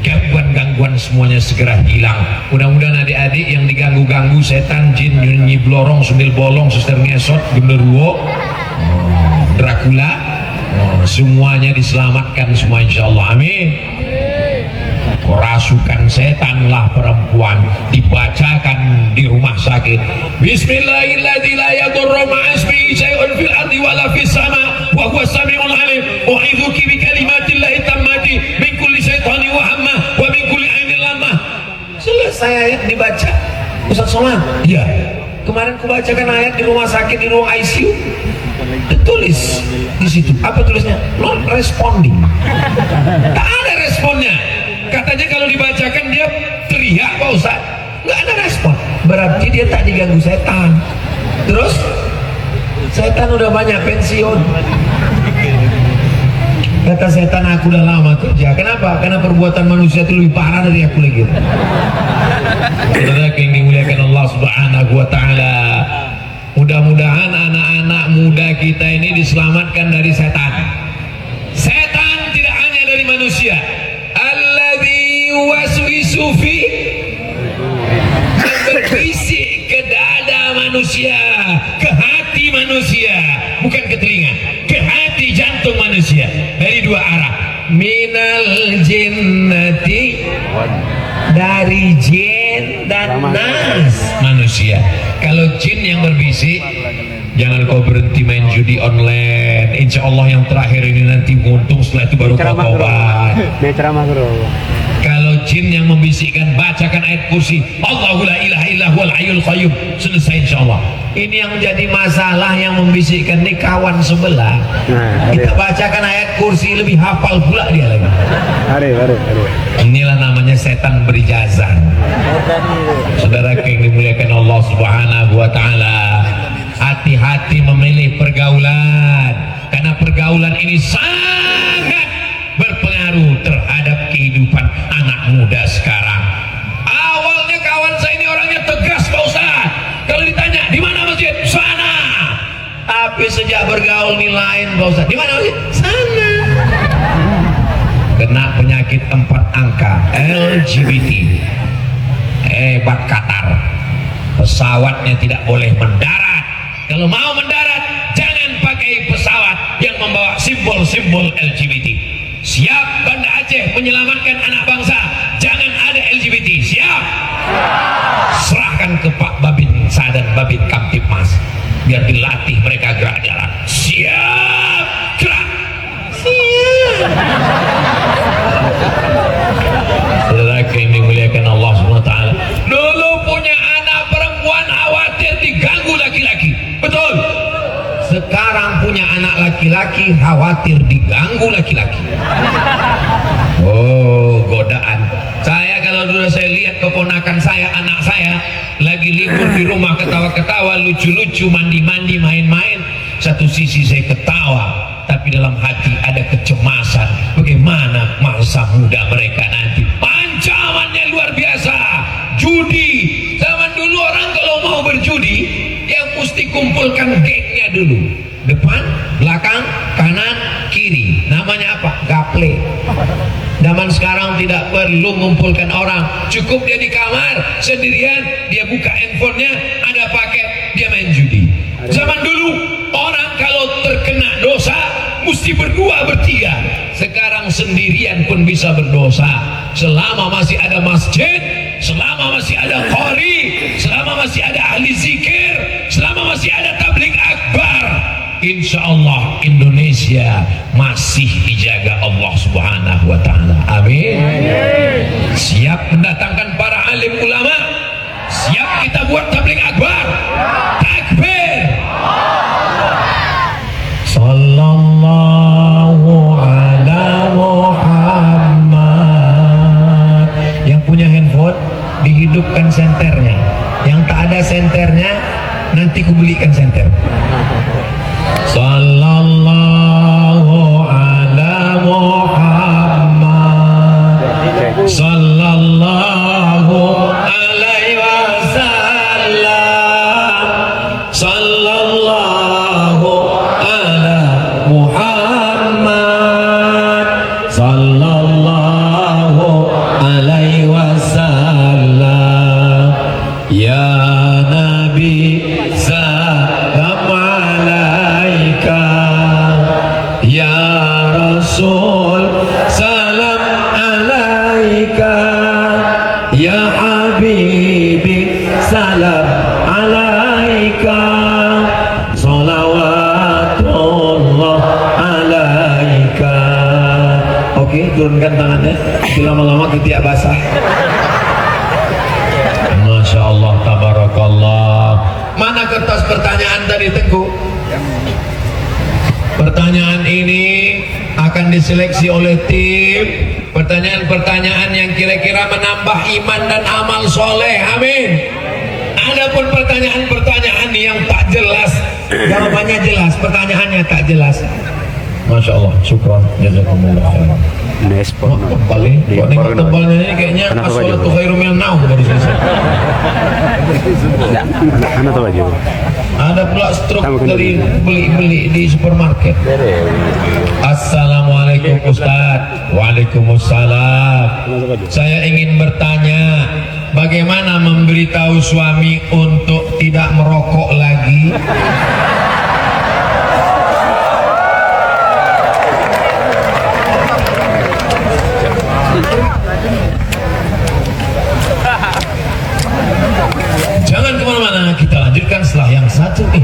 Gangguan-gangguan semuanya segera hilang. Mudah-mudahan adik-adik yang diganggu-ganggu setan, jin, nyunyi blorong, sundel bolong, suster ngesot, genderuwo, Dracula, semuanya diselamatkan semua insyaallah. Amin. Rasukan setan lah perempuan dibacakan di rumah sakit. Bismillahirrahmanirrahim. La yadurru ma'asmihi syai'un fil ardi wala fis sama wa huwas samiul alim. U'idzuki bi kalimatillahi tammati min kulli syaitani wa hamma wa min kulli ainin lamah. Selesai ayat dibaca. Ustaz Somad, iya. Kemarin kubacakan ayat di rumah sakit, di ruang ICU. Ditulis di situ. Apa tulisnya? Non responding. Tak ada responnya. Katanya kalau dibacakan dia teriak Pak Ustaz, nggak ada respon, berarti dia tak diganggu setan. Terus setan udah banyak pensiun. Kata setan, aku udah lama kerja. Kenapa? Karena perbuatan manusia itu lebih parah dari aku lagi. Saudara yang dimuliakan Allah Subhanahu wa taala, mudah-mudahan anak-anak muda kita ini diselamatkan dari setan. Setan tidak hanya dari manusia. Waswisu fi, berbisik ke dada manusia, ke hati manusia, bukan ke telinga, ke hati jantung manusia, dari dua arah. Minal jinnati, dari jin dan nas, manusia. Kalau jin yang berbisik, jangan kau berhenti main judi online. Insya Allah yang terakhir ini nanti untung, setelah itu baru kau tobat. Kalau jin yang membisikkan, bacakan ayat kursi, Allahu la ilaha illa huwal hayyul qayyum, selesai insyaallah. Ini yang jadi masalah, yang membisikkan ini kawan sebelah. Kita bacakan ayat kursi, lebih hafal pula dia lagi. Inilah namanya setan berijazah. Saudara yang dimuliakan Allah Subhanahu wa taala, hati-hati memilih pergaulan, karena pergaulan ini sangat berpengaruh terhadap kehidupan anak muda sekarang. Awalnya kawan saya ini orangnya tegas Pak Ustaz, kalau ditanya di mana masjid, sana. Tapi sejak bergaul nih lain Pak Ustaz, di mana masjid, sana. Kena penyakit 4 angka LGBT. Hebat Qatar, pesawatnya tidak boleh mendarat. Kalau mau mendarat, jangan pakai pesawat yang membawa simbol-simbol LGBT. Siap Banda Aceh menyelamatkan anak bangsa. Jangan ada LGBT. Siap? Serahkan ke Pak Babin Sadan, Babin Kamtipmas, biar dilatih mereka gerak jalan. Siap? Gerak. Siap. Saudara yang dimuliakan Allah SWT, dulu punya anak perempuan khawatir diganggu laki-laki. Betul. Sekarang punya anak laki-laki khawatir diganggu laki-laki. Oh, godaan. Saya kalau dulu saya lihat keponakan saya, anak saya lagi libur di rumah, ketawa-ketawa, lucu-lucu, mandi-mandi, main-main. Satu sisi saya ketawa, tapi dalam hati ada kecemasan. Bagaimana masa muda mereka nanti? Ancamannya luar biasa. Judi. Zaman dulu orang kalau mau berjudi, yang mesti kumpulkan gengnya dulu. Depan, belakang, kanan, kiri. Namanya apa? Gaple. Zaman sekarang tidak perlu mengumpulkan orang. Cukup dia di kamar sendirian, dia buka handphonenya, ada paket, dia main judi. Zaman dulu orang kalau terkena dosa mesti berdua bertiga. Sekarang sendirian pun bisa berdosa. Selama masih ada masjid, selama masih ada qari, selama masih ada ahli zikir, selama masih ada tabligh akbar, insya Allah Indonesia masih dijaga Allah Subhanahu wa ta'ala. Amin. Siap mendatangkan para alim ulama? Siap kita buat tabligh akbar? Takbir. Sallallahu ala Muhammad. Yang punya handphone dihidupkan senternya. Yang tak ada senternya nanti kubelikan senter. Sallallahu ala Muhammad. Sallallahu alaihi wasallam. Sallallahu ala Muhammad. Sallallahu alaihi wasallam. Ya Nabi salam alaika, ya Rasul salam alaika, ya Habibi salam alaika, salawatullah alaika. Oke, turunkan tangannya. Lama-lama ketiak basah. Masya Allah, tabarakallah. Mana kertas pertanyaan tadi, Tengku? Pertanyaan ini akan diseleksi oleh tim. Pertanyaan-pertanyaan yang kira-kira menambah iman dan amal soleh. Amin. Adapun pertanyaan-pertanyaan yang tak jelas, jawabannya jelas, pertanyaannya tak jelas. Masya Allah, syukran, jazakumullah khairan. Kembali, kok nengok tebalnya ini kayaknya as-salatu khairum minan naum baru selesai. Anak tahu aja. Ada pula struk dari beli-beli di supermarket. Assalamualaikum Ustaz. Waalaikumsalam. Saya ingin bertanya, bagaimana memberitahu suami untuk tidak merokok lagi? Jangan kemana-mana, kita lanjutkan setelah yang satu ini.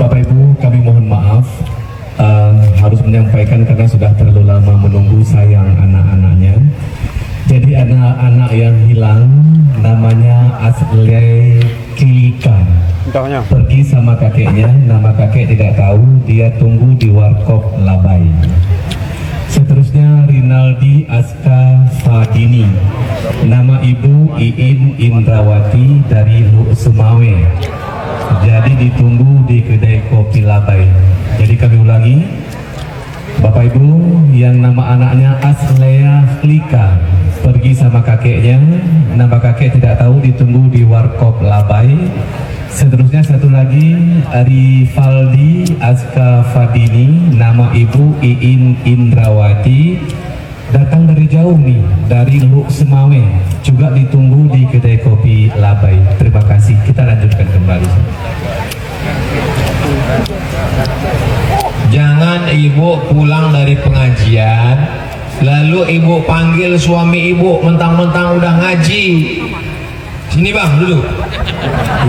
Bapak Ibu, kami mohon maaf harus menyampaikan karena sudah terlalu lama menunggu sayang anak-anaknya. Jadi anak-anak yang hilang namanya Asle Kilika, pergi sama kakeknya, nama kakek tidak tahu, dia tunggu di warkop Labai. Seterusnya Rinaldi Aska Fadini, nama ibu Iin Indrawati dari Sumawe, jadi ditunggu di kedai kopi Labai. Jadi kami ulangi, Bapak Ibu, yang nama anaknya Aslea Lika pergi sama kakeknya, nama kakek tidak tahu, ditunggu di warkop Labai. Seterusnya satu lagi Rivaldi Aska Fadini, nama ibu Iin Indrawati, datang dari jauh nih, dari Luk Semawe, juga ditunggu di kedai kopi Labai. Terima kasih, kita lanjutkan kembali. Jangan ibu pulang dari pengajian lalu ibu panggil suami ibu mentang-mentang udah ngaji. Sini bang dulu.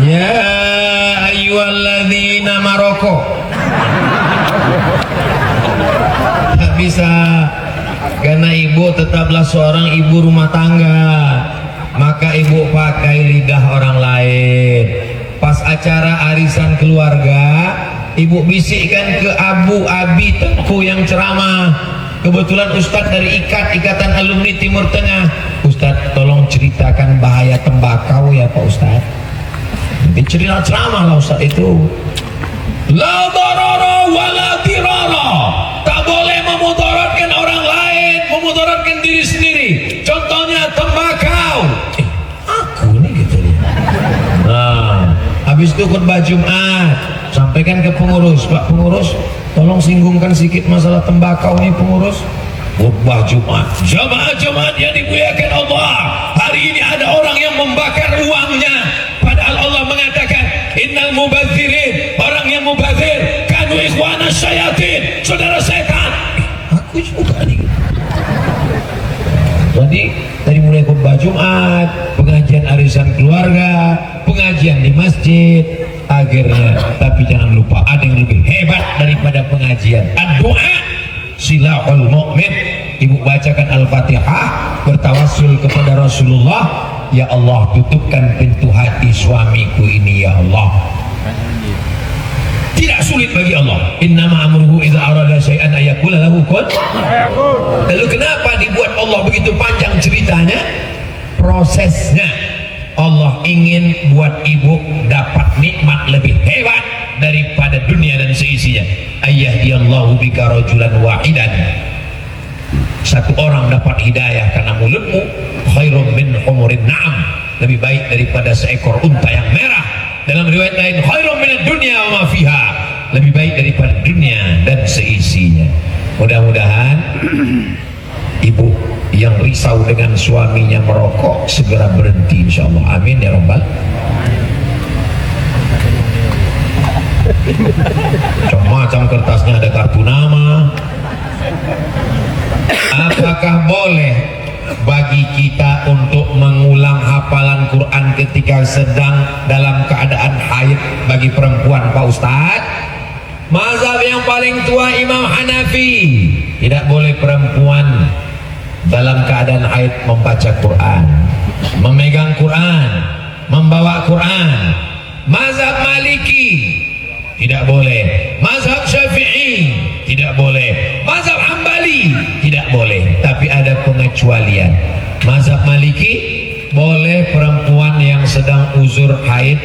Ya ayyuhalladzina maroko. Tak bisa, karena ibu tetaplah seorang ibu rumah tangga, maka ibu pakai lidah orang lain. Pas acara arisan keluarga, ibu bisikkan ke Abu Abi Tengku yang ceramah. Kebetulan Ustadz dari Ikatan Alumni Timur Tengah. Ustadz tolong ceritakan bahaya tembakau ya Pak Ustadz. Nanti cerita ceramah lah Ustadz itu. La darara wa la dirara. Tak boleh memudaratkan orang lain, memudaratkan diri sendiri. Contohnya tembakau. Aku nih gitu ya. Nah, habis itu khutbah Jumat, sampaikan ke pengurus, Pak pengurus, tolong singgungkan sedikit masalah tembakau nih pengurus. Khutbah Jumat, jamaah-jamaah yang dimuliakan Allah, hari ini ada orang yang membakar uangnya, padahal Allah mengatakan innal mubadzirin, orang yang mubadzir kanu ikhwana syayatin, saudara setan. Aku juga nih. Jadi dari mulai khutbah Jumat, pengajian arisan keluarga, pengajian di masjid, akhirnya, tapi jangan lupa ada yang lebih hebat daripada pengajian. Doa silahul mu'min. Ibu bacakan Al-Fatihah, bertawassul kepada Rasulullah. Ya Allah, tutupkan pintu hati suamiku ini ya Allah. Tidak sulit bagi Allah. Innama amruhu idza arada syai'an ayaqula lahu kun. Lalu kenapa dibuat Allah begitu panjang ceritanya? Prosesnya Allah ingin buat ibu dapat nikmat lebih hebat daripada dunia dan seisinya. Ayyahdiyallahu bika rajulan wahidan. Satu orang dapat hidayah karena mulutmu, khairum min humurin na'am, lebih baik daripada seekor unta yang merah. Dalam riwayat lain, khairum minad dunya wa ma fiha, lebih baik daripada dunia dan seisinya. Mudah-mudahan ibu yang risau dengan suaminya merokok segera berhenti insyaallah. Amin ya rabbal. Macam-macam kertasnya ada kartu nama. Apakah boleh bagi kita untuk mengulang hafalan Quran ketika sedang dalam keadaan haid bagi perempuan Pak Ustadz? Mazhab yang paling tua Imam Hanafi, tidak boleh perempuan dalam keadaan haid membaca Quran, memegang Quran, membawa Quran. Mazhab Maliki tidak boleh, mazhab Syafi'i tidak boleh, mazhab Hambali tidak boleh, tapi ada pengecualian. Mazhab Maliki boleh perempuan yang sedang uzur haid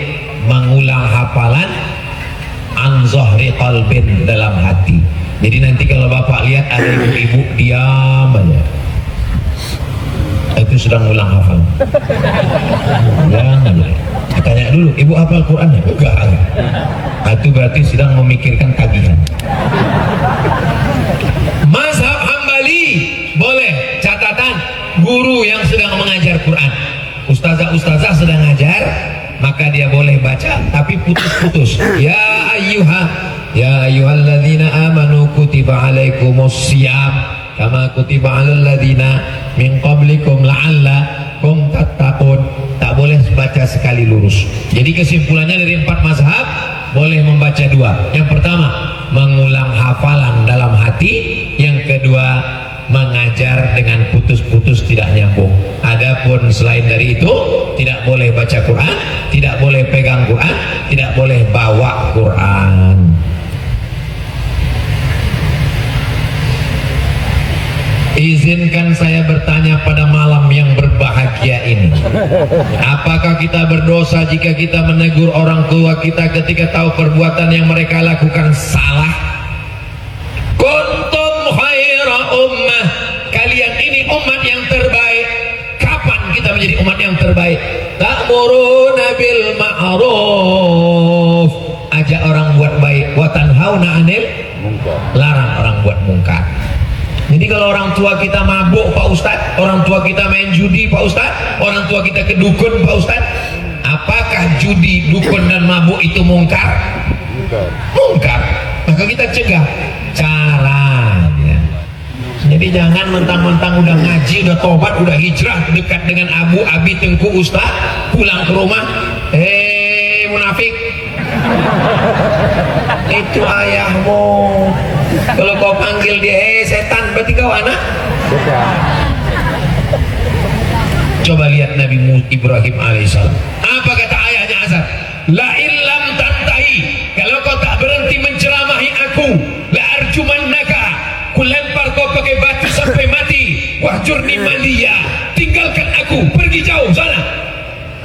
mengulang hafalan an zahri qalbin, dalam hati. Jadi nanti kalau bapak lihat ada ibu-ibu diam aja, itu sedang ulang hafal. Jangan ya. Tanya dulu, ibu hafal Quran ya? Enggak. Itu berarti sedang memikirkan tagihan. Mazhab Hambali boleh, catatan guru yang sedang mengajar Quran, ustazah sedang ngajar, maka dia boleh baca tapi putus-putus. Ya ayyuhalladzina amanu kutiba alaikumus syiyam kama kutiba alal ladzina min qablikum la'allakum tattaqun. Tak boleh baca sekali lurus. Jadi kesimpulannya dari 4 mazhab boleh membaca 2. Yang pertama mengulang hafalan dalam hati, yang kedua mengajar dengan putus-putus tidak nyambung. Adapun selain dari itu tidak boleh baca Quran, tidak boleh pegang Quran, tidak boleh bawa Quran. Izinkan saya bertanya pada malam yang berbahagia ini, apakah kita berdosa jika kita menegur orang tua kita ketika tahu perbuatan yang mereka lakukan salah? Kuntum khaira ummah, kalian ini umat yang terbaik. Kapan kita menjadi umat yang terbaik? Ta'muruna bil ma'ruf, ajak orang buat baik, wa tanhauna 'anil munkar, larang orang buat mungkar. Jadi kalau orang tua kita mabuk Pak Ustadz, orang tua kita main judi Pak Ustadz, orang tua kita ke dukun Pak Ustadz, apakah judi, dukun dan mabuk itu mungkar? mungkar, maka kita cegah caranya. Jadi jangan mentang-mentang udah ngaji, udah tobat, udah hijrah, dekat dengan Abu Abi Tengku Ustaz, pulang ke rumah, munafik, itu ayahmu. Kalau kau panggil dia setan, berarti kau anak. Coba lihat Nabi Ibrahim alaihissalam, apa kata ayahnya Azar? La illam tantahi, kalau kau tak berhenti menceramahi aku, la arjumannaka, ku lempar kau pakai batu sampai mati. Wahjurni maliya, tinggalkan aku, pergi jauh sana.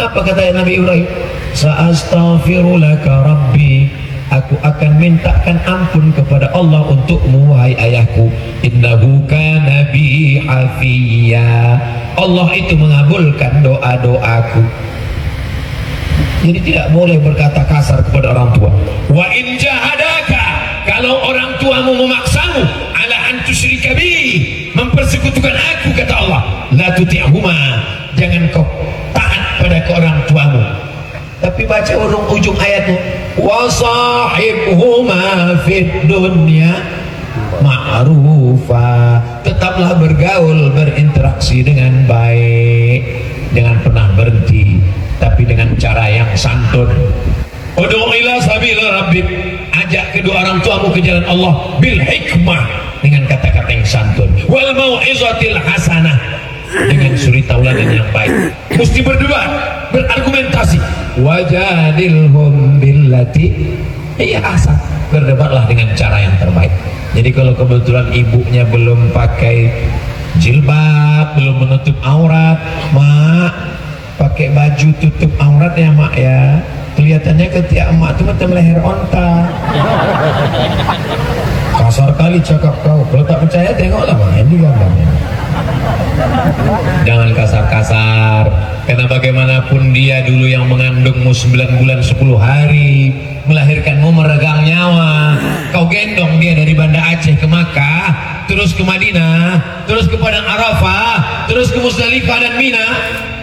Apa kata Nabi Ibrahim? Sa'astaghfirulaka rabbi, aku akan mintakan ampun kepada Allah untukmu wahai ayahku. Innahu kana bi hafiya, Allah itu mengabulkan doa-doaku. Jadi tidak boleh berkata kasar kepada orang tua. Wa in jahadaka, kalau orang tuamu memaksamu ala an tusyrika bi, mempersekutukan aku, kata Allah, la tuti'huma, jangan kau taat pada orang tuamu. Tapi baca ujung ayatnya, wa sahibhuma fid dunya ma'rufa, tetaplah bergaul, berinteraksi dengan baik, jangan pernah berhenti, tapi dengan cara yang santun. Ud'u ila sabil rabbik, ajak kedua orang tuamu ke jalan Allah bil hikmah, dengan kata-kata yang santun, wal mau'izatil hasanah, dengan suri tauladan yang baik. Mesti berdebat, berargumentasi. Wajadilhum billati hiya ahsan, berdebatlah dengan cara yang terbaik. Jadi kalau kebetulan ibunya belum pakai jilbab, belum menutup aurat, mak pakai baju tutup aurat ya mak ya, kelihatannya ketiak emak itu macam leher onta. Kasar kali cakap kau, kalau tak percaya tengoklah mak, ini gambarnya. Jangan kasar-kasar, karena bagaimanapun dia dulu yang mengandungmu 9 bulan 10 hari, melahirkanmu meregang nyawa. Kau gendong dia dari Banda Aceh ke Makkah, terus ke Madinah, terus ke Padang Arafah, terus ke Musdalifah dan Mina,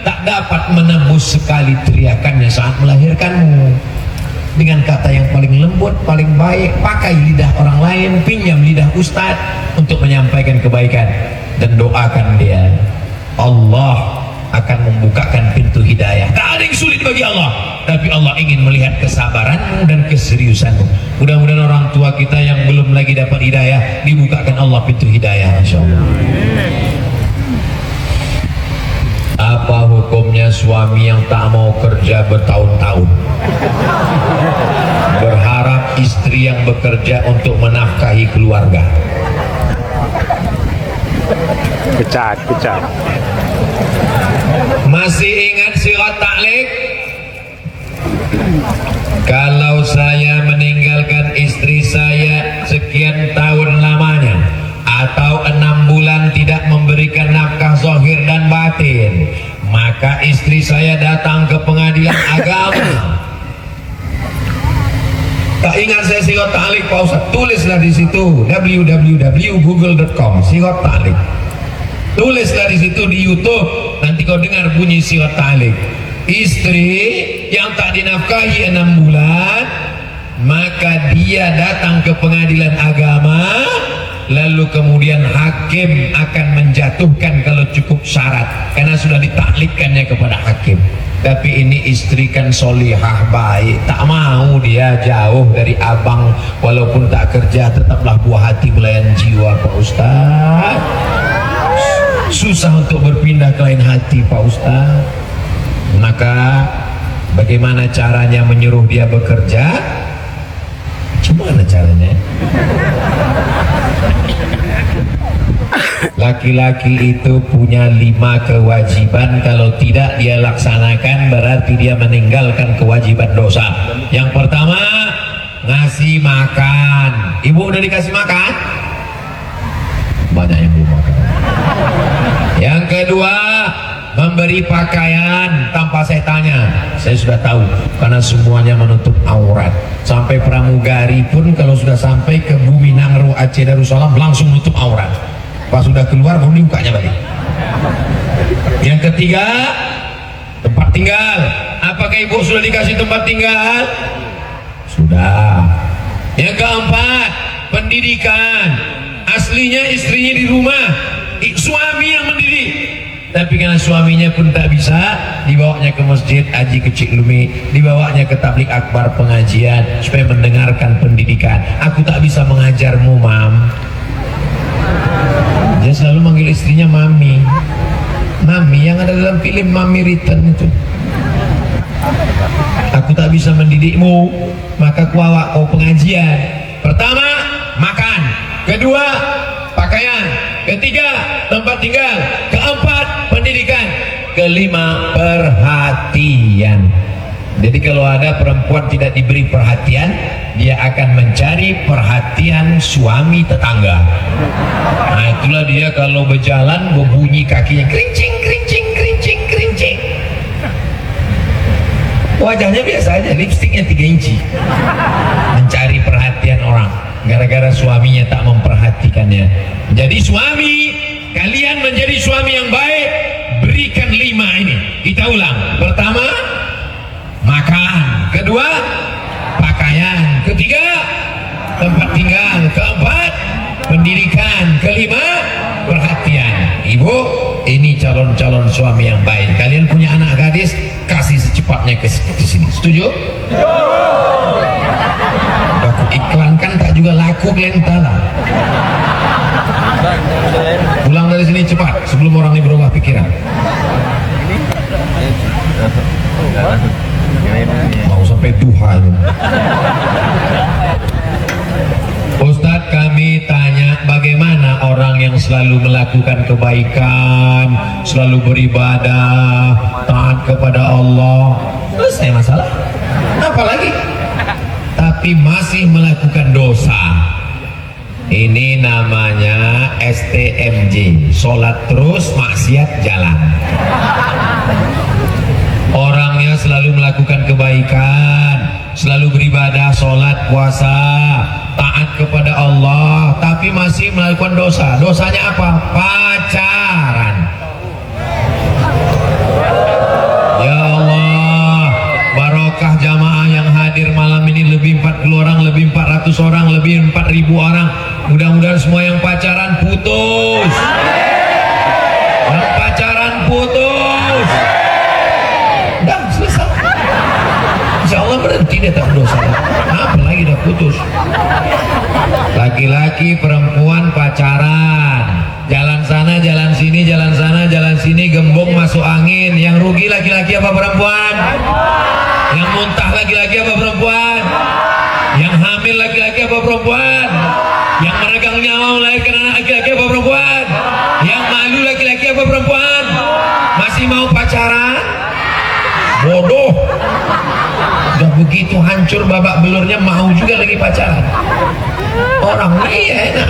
tak dapat menembus sekali teriakannya saat melahirkanmu. Dengan kata yang paling lembut, paling baik, pakai lidah orang lain, pinjam lidah ustadz untuk menyampaikan kebaikan, dan doakan dia. Allah akan membukakan pintu hidayah. Tak ada yang sulit bagi Allah, tapi Allah ingin melihat kesabaranmu dan keseriusanmu. Mudah-mudahan orang tua kita yang belum lagi dapat hidayah, dibukakan Allah pintu hidayah, insyaallah. Apa hukumnya suami yang tak mau kerja bertahun-tahun, berharap istri yang bekerja untuk menafkahi keluarga? Kecat. Masih ingat sirat taklik? Kalau saya meninggalkan istri saya sekian tahun lamanya, atau 6 bulan tidak memberikan nafkah zahir dan batin, maka istri saya datang ke pengadilan agama. Tak ingat saya sirat taklik Pak Ustaz? Tulislah di situ www.google.com sirat taklik. Tulislah di situ di YouTube, nanti kau dengar bunyi sirat taklik. Istri yang tak dinafkahi 6 bulan, maka dia datang ke pengadilan agama, lalu kemudian hakim akan menjatuhkan kalau cukup syarat, karena sudah ditaklikkannya kepada hakim. Tapi ini istri kan solihah baik, tak mau dia jauh dari abang, walaupun tak kerja tetaplah buah hati belayan jiwa Pak Ustaz. Susah untuk berpindah ke lain hati Pak Ustaz. Maka bagaimana caranya menyuruh dia bekerja? Gimana caranya? Laki-laki itu punya 5 kewajiban, kalau tidak dia laksanakan berarti dia meninggalkan kewajiban dosa. Yang pertama, ngasih makan. Ibu udah dikasih makan? Banyak yang belum makan. Yang kedua, memberi pakaian tanpa saya tanya. Saya sudah tahu, karena semuanya menutup aurat. Sampai pramugari pun kalau sudah sampai ke Bumi Nangro Aceh Darussalam langsung menutup aurat. Pas sudah keluar baru dibukanya balik. Yang ketiga, tempat tinggal. Apakah ibu sudah dikasih tempat tinggal? Sudah. Yang keempat, pendidikan. Aslinya istrinya di rumah, suami yang mendidik. Tapi karena suaminya pun tak bisa, dibawanya ke masjid Haji Kecik Lumi, dibawanya ke tablik akbar pengajian supaya mendengarkan pendidikan. Aku tak bisa mengajarmu, Mam. Dia selalu manggil istrinya Mami. Mami yang ada dalam film Mami Return itu. Aku tak bisa mendidikmu, maka kuawak kau pengajian. Pertama, makan. Kedua, pakaian. Ketiga, tempat tinggal. Keempat, pendidikan. Kelima, perhatian. Jadi kalau ada perempuan tidak diberi perhatian, dia akan mencari perhatian suami tetangga. Nah itulah dia kalau berjalan berbunyi kakinya kerincing, kerincing, kerincing, kerincing. Wajahnya biasa aja, lipstiknya 3 inci. Mencari perhatian orang gara-gara suaminya tak memperhatikannya. Jadi suami, kalian menjadi suami yang baik, berikan 5 ini. Kita ulang. Pertama, makan. Kedua, pakaian. Ketiga, tempat tinggal. Keempat, pendidikan. Kelima, perhatian. Ibu, ini calon-calon suami yang baik. Kalian punya anak gadis, kasih secepatnya ke sini. Setuju? Aku iklankan tak juga laku kelentala. Pulang dari sini cepat sebelum orang ini berubah pikiran. Mau sampai duha ini. Ustadz, kami tanya bagaimana orang yang selalu melakukan kebaikan, selalu beribadah, taat kepada Allah, selesai masalah. Apa lagi? Tapi masih melakukan dosa. Ini namanya STMJ, sholat terus maksiat jalan. Orangnya selalu melakukan kebaikan, selalu beribadah, sholat, puasa, taat kepada Allah, tapi masih melakukan dosa. Dosanya apa? Pacaran. Ya Allah, barokah jamaah yang hadir malam ini, lebih 40 orang, lebih 400 orang, lebih 4000 orang. Mudah-mudahan semua yang pacaran putus. Yang pacaran putus. Dan selesai. Insya Allah berhenti dia tak berdosa. Apa lagi dah putus. Laki-laki perempuan pacaran, jalan sana jalan sini, jalan sana jalan sini, gembong masuk angin. Yang rugi laki-laki apa perempuan? Yang muntah laki-laki apa perempuan? Yang hamil laki-laki apa perempuan? Yang meregang nyawa melahirkan anak laki-laki apa perempuan? Yang malu laki-laki apa perempuan? Masih mau pacaran? Bodoh. Udah begitu hancur babak belurnya, mau juga lagi pacaran. Orang iya enak,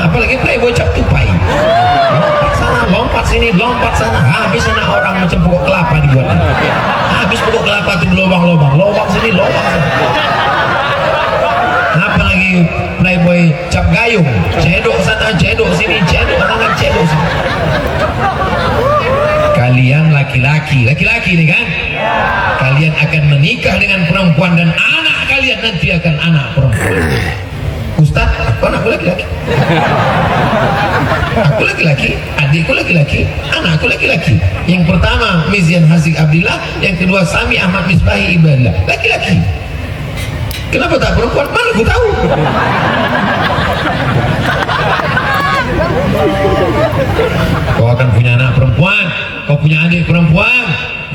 apalagi playboy cap tupai. Lompat sana, lompat sini, lompat sana. Habis anak orang macam pokok kelapa dibuat. Habis pokok kelapa tuh lubang-lubang, lubang sini, lubang sana. Apalagi playboy cap gayung, cedok sana, cedok sini, cedok sana, cedok sini. Kalian laki-laki nih kan? Kalian akan menikah dengan perempuan dan anak kalian nanti akan anak perempuan. Ustaz, aku anakku laki-laki. Aku laki-laki, adikku laki-laki, anakku laki-laki. Yang pertama Mizian Hazik Abdillah, yang kedua Sami Ahmad Misbahi Ibadillah, laki-laki. Kenapa tak perempuan? Mana aku tahu. Kau akan punya anak perempuan, kau punya adik perempuan,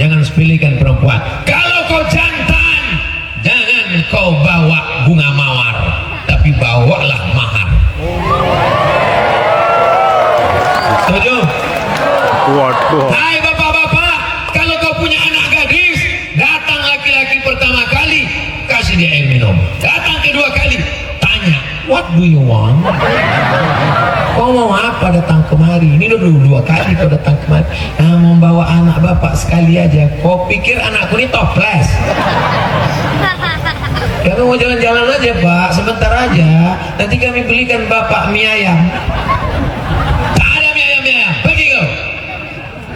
jangan sepelekan perempuan. Kalau kau jantan, jangan kau bawa bunga mawar, tapi bawalah mahar. Setuju? Hai bapak-bapak, kalau kau punya anak gadis, datang laki-laki pertama kali, kasih dia air minum. Datang kedua kali, tanya, what do you want? Kau mau apa datang kemari? Ini udah 2 kali kau datang kemari. Membawa anak bapak sekali aja. Kau pikir anakku ini toples? Kami mau jalan-jalan aja pak, sebentar aja. Nanti kami belikan bapak mie ayam. Tak ada mie ayam, pergi kau.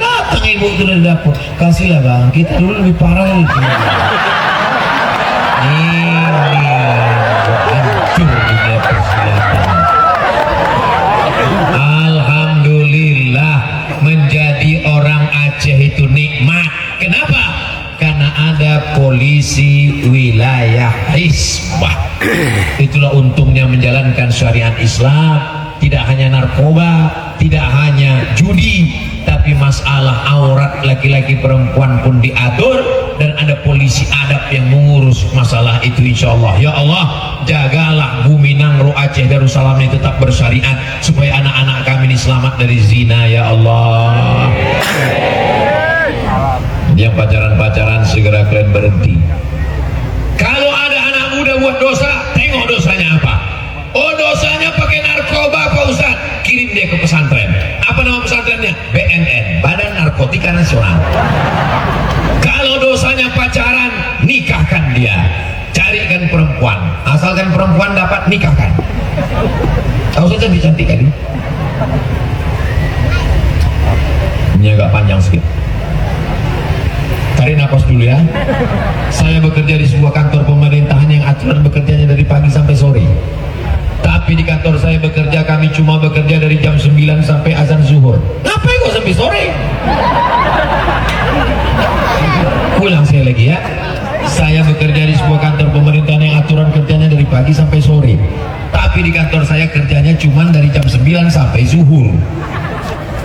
Datang ibu itu dari dapur. Kasihlah bang, kita dulu lebih parah lagi. Ini wilayah hisbah. Itulah untungnya menjalankan syariat Islam. Tidak hanya narkoba, tidak hanya judi, tapi masalah aurat laki-laki perempuan pun diatur, dan ada polisi adab yang mengurus masalah itu, insyaallah. Ya Allah, jagalah bumi Nangro Aceh Darussalam ini tetap bersyariat, supaya anak-anak kami ini selamat dari zina, ya Allah. Yang pacaran-pacaran segera kalian berhenti. Kalau ada anak muda buat dosa, tengok dosanya apa. Oh, dosanya pakai narkoba, Pak Ustaz. Kirim dia ke pesantren. Apa nama pesantrennya? BNN, Badan Narkotika Nasional. Kalau dosanya pacaran, nikahkan dia. Carikan perempuan, asalkan perempuan dapat, nikahkan. Tahu saya cantik kan? Ini agak panjang sedikit. Tarik nafas dulu ya. Saya bekerja di sebuah kantor pemerintahan yang aturan bekerjanya dari pagi sampai sore. Tapi di kantor saya bekerja, kami cuma bekerja dari jam 9 sampai azan zuhur. Ngapain kok sampai sore? Pulang saya lagi ya. Saya bekerja di sebuah kantor pemerintahan yang aturan kerjanya dari pagi sampai sore. Tapi di kantor saya kerjanya cuma dari jam 9 sampai zuhur.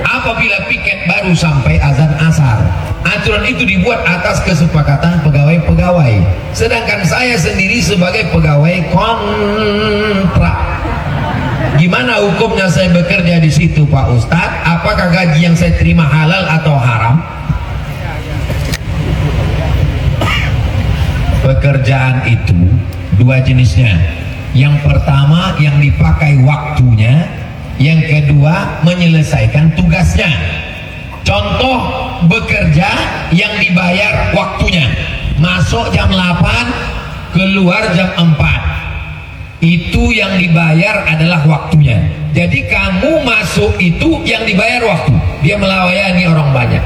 Apabila piket baru sampai azan asar. Aturan itu dibuat atas kesepakatan pegawai-pegawai. Sedangkan saya sendiri sebagai pegawai kontrak. Gimana hukumnya saya bekerja di situ, Pak Ustadz? Apakah gaji yang saya terima halal atau haram? Pekerjaan itu dua jenisnya. Yang pertama yang dipakai waktunya, yang kedua menyelesaikan tugasnya. Contoh bekerja yang dibayar waktunya, masuk jam 8 keluar jam 4, itu yang dibayar adalah waktunya. Jadi kamu masuk itu yang dibayar waktu, dia melayani orang banyak.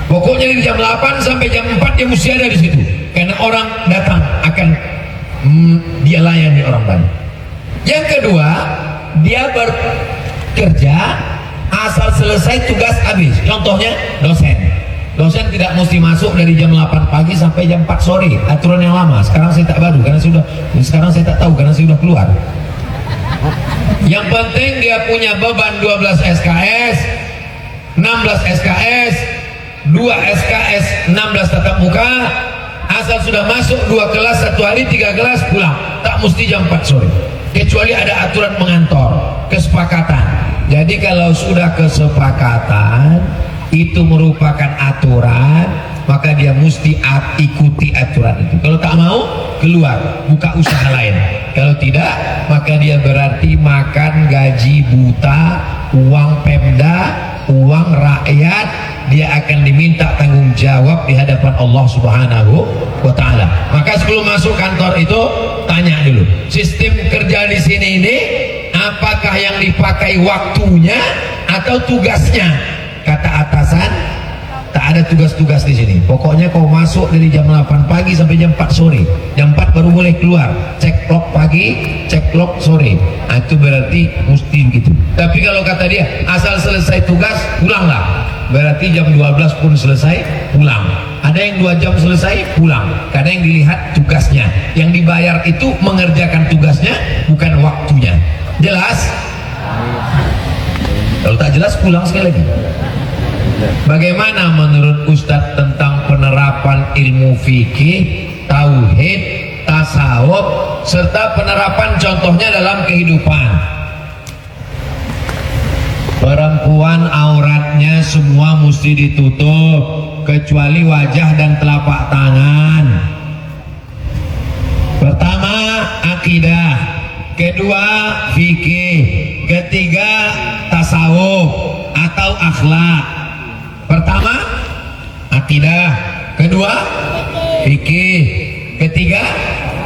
Pokoknya dari jam 8 sampai jam 4 dia mesti ada di situ, karena orang datang akan dia layani orang banyak. Yang kedua, dia bekerja asal selesai tugas habis. Contohnya dosen tidak mesti masuk dari jam 8 pagi sampai jam 4 sore, aturan yang lama. Sekarang saya tak baru karena sekarang saya tak tahu karena saya sudah keluar. Yang penting dia punya beban 12 SKS, 16 SKS, 2 SKS, 16 tatap muka. Asal sudah masuk 2 kelas 1 hari, 3 kelas pulang, tak mesti jam 4 sore, kecuali ada aturan pengantor, kesepakatan. Jadi kalau sudah kesepakatan itu merupakan aturan, maka dia mesti ikuti aturan itu. Kalau tak mau, keluar, buka usaha lain. Kalau tidak, maka dia berarti makan gaji buta, uang Pemda, uang rakyat. Dia akan diminta tanggung jawab di hadapan Allah Subhanahu wa Ta'ala. Maka sebelum masuk kantor itu tanya dulu, sistem kerja di sini ini apakah yang dipakai waktunya atau tugasnya? Kata atasan, tak ada tugas-tugas di sini. Pokoknya kau masuk dari jam 8 pagi sampai jam 4 sore. Jam 4 baru boleh keluar. Cek clock pagi, cek clock sore. Nah, itu berarti mesti gitu. Tapi kalau kata dia asal selesai tugas pulanglah, berarti jam 12 pun selesai pulang. Ada yang 2 jam selesai pulang, karena yang dilihat tugasnya. Yang dibayar itu mengerjakan tugasnya, bukan waktunya. Jelas? Kalau tak jelas pulang sekali lagi. Bagaimana menurut Ustadz tentang penerapan ilmu fikih, tauhid, tasawuf, serta penerapan contohnya dalam kehidupan? Perempuan auratnya semua mesti ditutup kecuali wajah dan telapak tangan. Pertama akidah, kedua fikih, ketiga tasawuf atau akhlak. Pertama akidah, kedua fikih, ketiga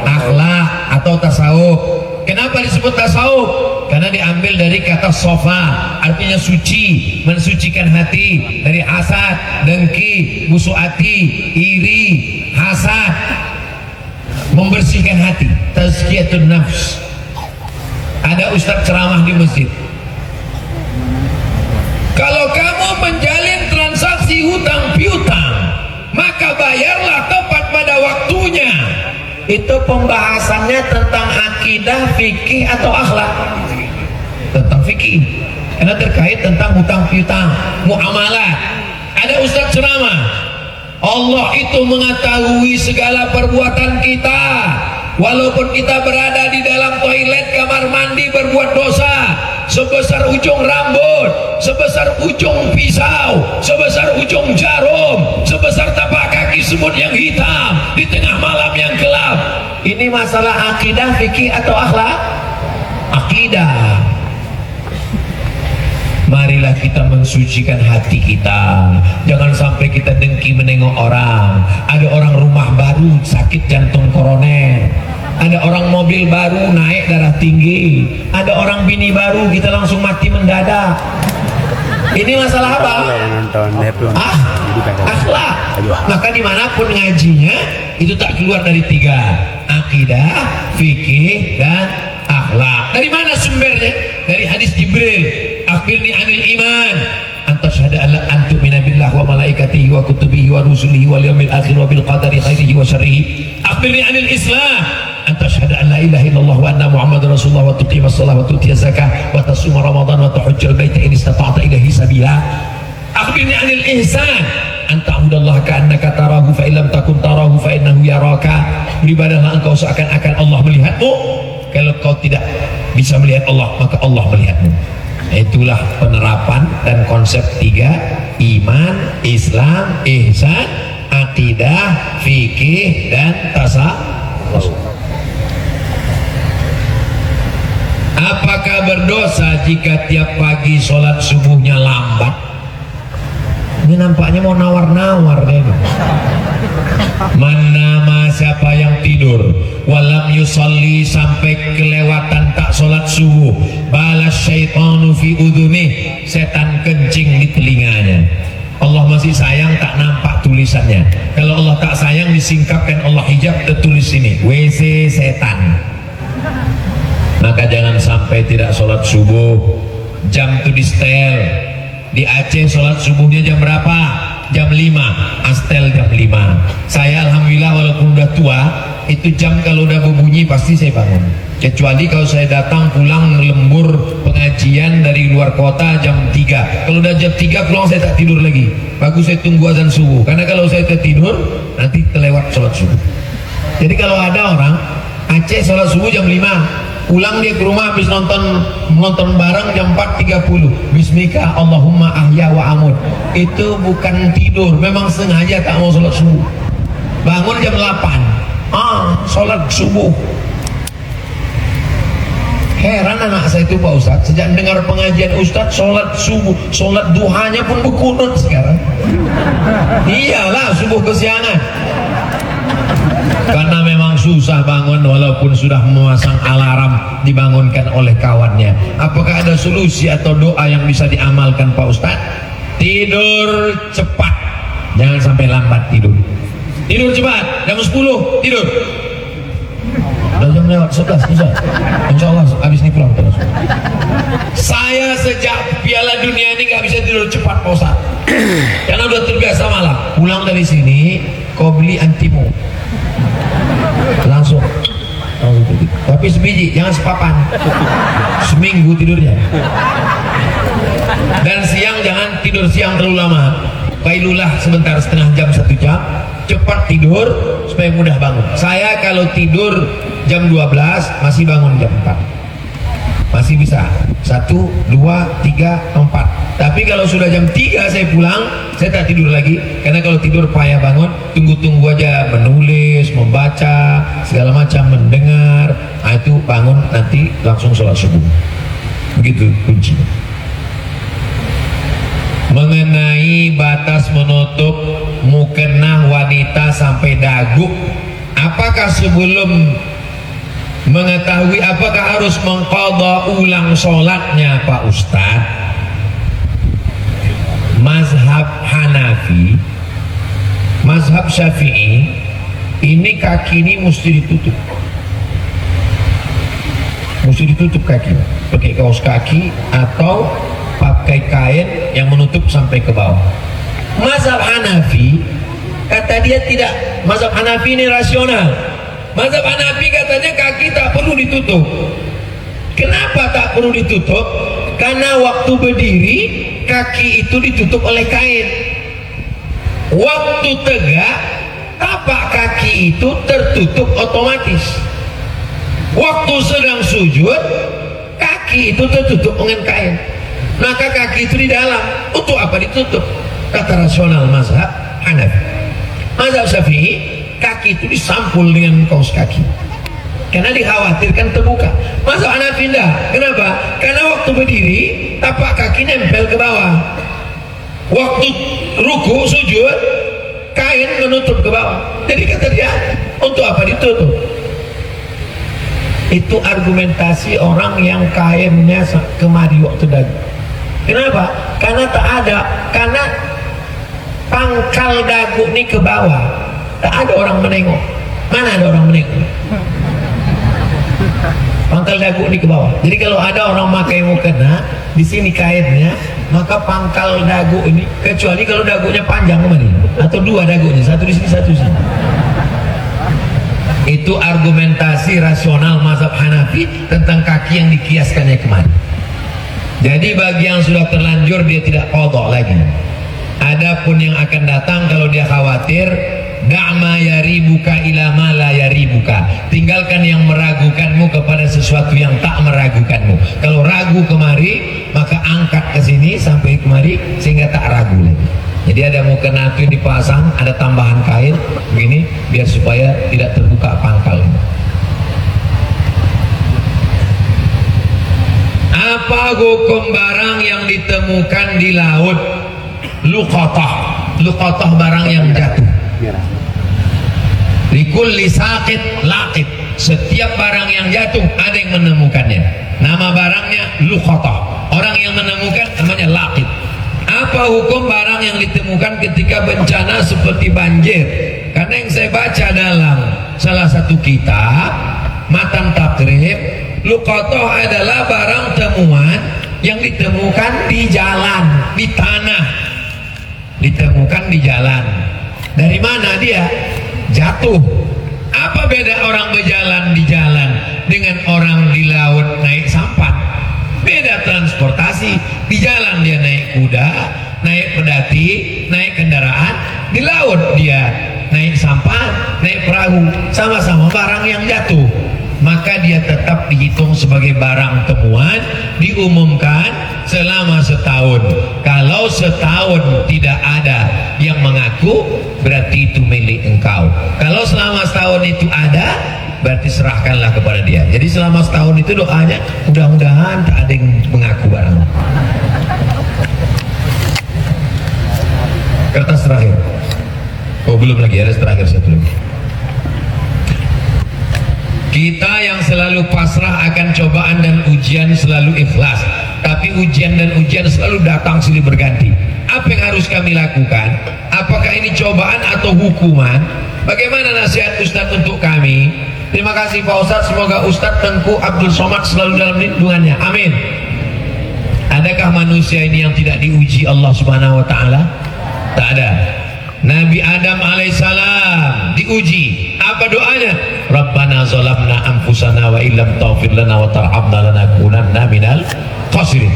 akhlak atau tasawuf. Kenapa disebut tasawuf? Karena diambil dari kata sofa, artinya suci, mensucikan hati dari hasad, dengki, busuk hati, iri, hasad, membersihkan hati, tazkiyatun nafs. Ada ustaz ceramah di masjid, kalau kamu menjalin transaksi hutang piutang, maka bayarlah tepat pada waktunya. itu pembahasannya tentang akidah, fikih atau akhlak? Tentang fikih, karena terkait tentang hutang piutang, muamalah. Ada ustaz ceramah, Allah itu mengetahui segala perbuatan kita, walaupun kita berada di dalam toilet, kamar mandi, berbuat dosa sebesar ujung rambut, sebesar ujung pisau, sebesar ujung jarum, sebesar tapak kaki semut yang hitam di tengah malam yang gelap. Ini masalah akidah, fikih atau akhlak? Akidah. Marilah kita mensucikan hati kita. Jangan sampai kita dengki menengok orang. Ada orang rumah baru sakit jantung koroner, ada orang mobil baru naik darah tinggi, ada orang bini baru kita langsung mati mendadak. Ini masalah apa? Akhlak. Maka dimanapun ngajinya itu tak keluar dari 3: akidah, fikih, dan akhlak. Dari mana sumbernya? Dari hadis Jibril, akhbirni anil iman, antashhadu an la tu'mina billahi wa malaikatihi wa kutubihi wa rusulihi wal yawmil akhir wa bil qadari khairihi wa syarrihi. Akhbirni anil islam, antashhadu an la ilaha illallah wa anna muhammadar rasulullah wa tuqimas shalah wa tu'tiyaz zakah wa tasuma ramadan wa tahujjal baita in istata'ta ilaihi sabila. Akhbirni anil ihsan, anta'budallaha ka'annaka tarahu fa illam takun tarahu fa innahu yaraka. Beribadahlah engkau seakan-akan Allah melihatmu. Kalau kau tidak bisa melihat Allah, maka Allah melihatmu. Itulah penerapan dan konsep 3: iman, Islam, ihsan, akidah, fikih, dan tasawuf. Apakah berdosa jika tiap pagi sholat subuhnya lambat? Ini nampaknya mau nawar-nawar deh. Mana siapa yang tidur walam yusalli, sampai kelewatan tak sholat subuh, balas syaitanu fi udhunih, setan kencing di telinganya. Allah masih sayang, tak nampak tulisannya. Kalau Allah tak sayang, disingkapkan Allah hijab, tertulis ini WC setan. Maka jangan sampai tidak sholat subuh. Jam itu di setel. Di Aceh sholat subuhnya jam berapa? Jam 5, astel jam 5. Saya alhamdulillah walaupun udah tua, itu jam kalau udah berbunyi pasti saya bangun. Kecuali kalau saya datang pulang lembur pengajian dari luar kota jam 3. Kalau udah jam 3 pulang saya tak tidur lagi. Bagus saya tunggu azan subuh. Karena kalau saya tertidur nanti terlewat sholat subuh. Jadi kalau ada orang Aceh sholat subuh jam 5, pulang dia ke rumah habis nonton bareng jam 4.30, bismika Allahumma ahya wa amut, itu bukan tidur, memang sengaja tak mau sholat subuh. Bangun jam 8, sholat subuh. Heran anak saya itu Pak Ustadz, sejak dengar pengajian Ustadz sholat subuh, sholat duhanya pun berkunut sekarang. Iyalah subuh kesiangan, karena memang susah bangun walaupun sudah memasang alarm dibangunkan oleh kawannya. Apakah ada solusi atau doa yang bisa diamalkan Pak Ustadz? Tidur cepat, jangan sampai lambat tidur. Tidur cepat, jam 10 tidur. Udah jam lewat 11 bisa. Insya Allah habis ini pulang terus. Saya sejak Piala Dunia ini gak bisa tidur cepat Pak Ustadz, karena udah terbiasa malam. Pulang dari sini kau beli antimu langsung, tapi sebiji, jangan sepapan. Seminggu tidurnya. Dan siang jangan tidur siang terlalu lama. Bailulah sebentar, setengah jam, 1 jam. Cepat tidur supaya mudah bangun. Saya kalau tidur jam 12 masih bangun jam 4, masih bisa 1, 2, 3, 4. Tapi kalau sudah jam 3 saya pulang, saya tak tidur lagi. Karena kalau tidur payah bangun, tunggu-tunggu aja, menulis, membaca, segala macam, mendengar. Nah itu bangun nanti langsung sholat subuh. Begitu kuncinya. Mengenai batas menutup mukena wanita sampai dagu, apakah sebelum mengetahui apakah harus mengqadha ulang sholatnya Pak Ustadz? Mazhab Hanafi, mazhab Syafi'i, ini kaki ini mesti ditutup, kaki, pakai kaos kaki atau pakai kain yang menutup sampai ke bawah. Mazhab Hanafi kata dia tidak. Mazhab Hanafi ini rasional. Mazhab Hanafi katanya kaki tak perlu ditutup. Kenapa tak perlu ditutup? Karena waktu berdiri kaki itu ditutup oleh kain. Waktu tegak tapak kaki itu tertutup otomatis. Waktu sedang sujud kaki itu tertutup dengan kain. Maka kaki itu di dalam. Untuk apa ditutup? Kata rasional mazhab Hanafi. Mazhab Syafi'i, kaki itu disampul dengan kaos kaki karena dikhawatirkan terbuka. Mazhab Hanafi enggak. Kenapa? Karena waktu berdiri tapak kaki nempel ke bawah. Waktu ruku sujud kain menutup ke bawah. Jadi kata dia, untuk apa ditutup? Itu argumentasi orang yang kainnya kemari waktu dagu. Kenapa? Karena tak ada, karena pangkal dagu ini ke bawah, tak ada orang menengok. Mana ada orang menengok? Pangkal dagu ini ke bawah. Jadi kalau ada orang pakai mukena di sini kainnya, maka pangkal dagu ini, kecuali kalau dagunya panjang kemana? Atau dua dagunya, satu di sini, satu di sini. Itu argumentasi rasional mazhab Hanafi tentang kaki yang dikiaskannya kemari. Jadi bagi yang sudah terlanjur dia tidak qadha lagi. Adapun yang akan datang kalau dia khawatir, da'ma yaribuka ila ma la yaribuka. Tinggalkan yang meragukanmu kepada sesuatu yang tak meragukanmu. Kalau ragu kemari, maka angkat ke sini sampai kemari sehingga tak ragu lagi. Jadi ada mukena itu dipasang, ada tambahan kain begini biar supaya tidak terbuka pangkal. Apa hukum barang yang ditemukan di laut? Luqatah. Luqatah barang yang jatuh. Likulli saqit laqit. Setiap barang yang jatuh ada yang menemukannya. Nama barangnya luqatah. Orang yang menemukan namanya laqit. Apa hukum barang yang ditemukan ketika bencana seperti banjir? Karena yang saya baca dalam salah satu kitab Matan Takrib, luqatah adalah barang temuan yang ditemukan di jalan, di tanah, ditemukan di jalan. Dari mana dia? Jatuh. Apa beda orang berjalan di jalan dengan orang di laut naik sampan? Beda transportasi. Di jalan dia naik kuda, naik pedati, naik kendaraan. Di laut dia naik sampan, naik perahu. Sama-sama barang yang jatuh. Maka dia tetap dihitung sebagai barang temuan, diumumkan selama setahun. Kalau setahun tidak ada yang mengaku, berarti itu milik engkau. Kalau selama setahun itu ada, berarti serahkanlah kepada dia. Jadi selama setahun itu doanya, mudah-mudahan tak ada yang mengaku barang. Kertas terakhir. Oh belum lagi, ada terakhir satu lagi. Kita yang selalu pasrah akan cobaan dan ujian selalu ikhlas, tapi ujian dan ujian selalu datang silih berganti. Apa yang harus kami lakukan? Apakah ini cobaan atau hukuman? Bagaimana nasihat Ustadz untuk kami? Terima kasih Pak Ustadz, semoga Ustadz Tengku Abdul Somad selalu dalam lindungannya. Amin. Adakah manusia ini yang tidak diuji Allah Subhanahu wa Ta'ala? Tak ada. Nabi Adam alaihissalam diuji. Apa doanya? Rabbana zalamna anfusana wa illam taghfir lana wa tarhamna lanakunanna minal khasirin.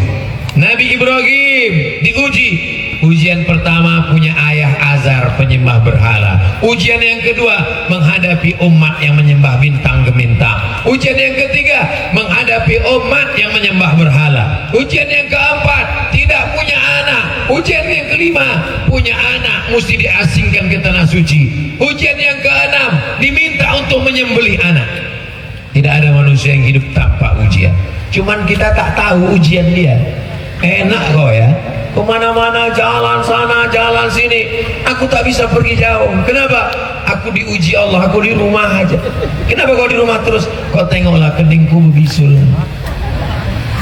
Nabi Ibrahim diuji. Ujian pertama punya ayah Azar penyembah berhala. Ujian yang kedua menghadapi umat yang menyembah bintang gemintang. Ujian yang ketiga menghadapi umat yang menyembah berhala. Ujian yang keempat tidak punya anak. Ujian yang kelima punya anak mesti diasingkan ke tanah suci. Ujian yang keenam diminta untuk menyembelih anak. Tidak ada manusia yang hidup tanpa ujian. Cuman kita tak tahu ujian dia. Enak kok ya, kemana-mana jalan sana jalan sini, aku tak bisa pergi jauh. Kenapa? Aku diuji Allah, aku di rumah aja. Kenapa kau di rumah terus? Kau tengoklah keningku berbisul.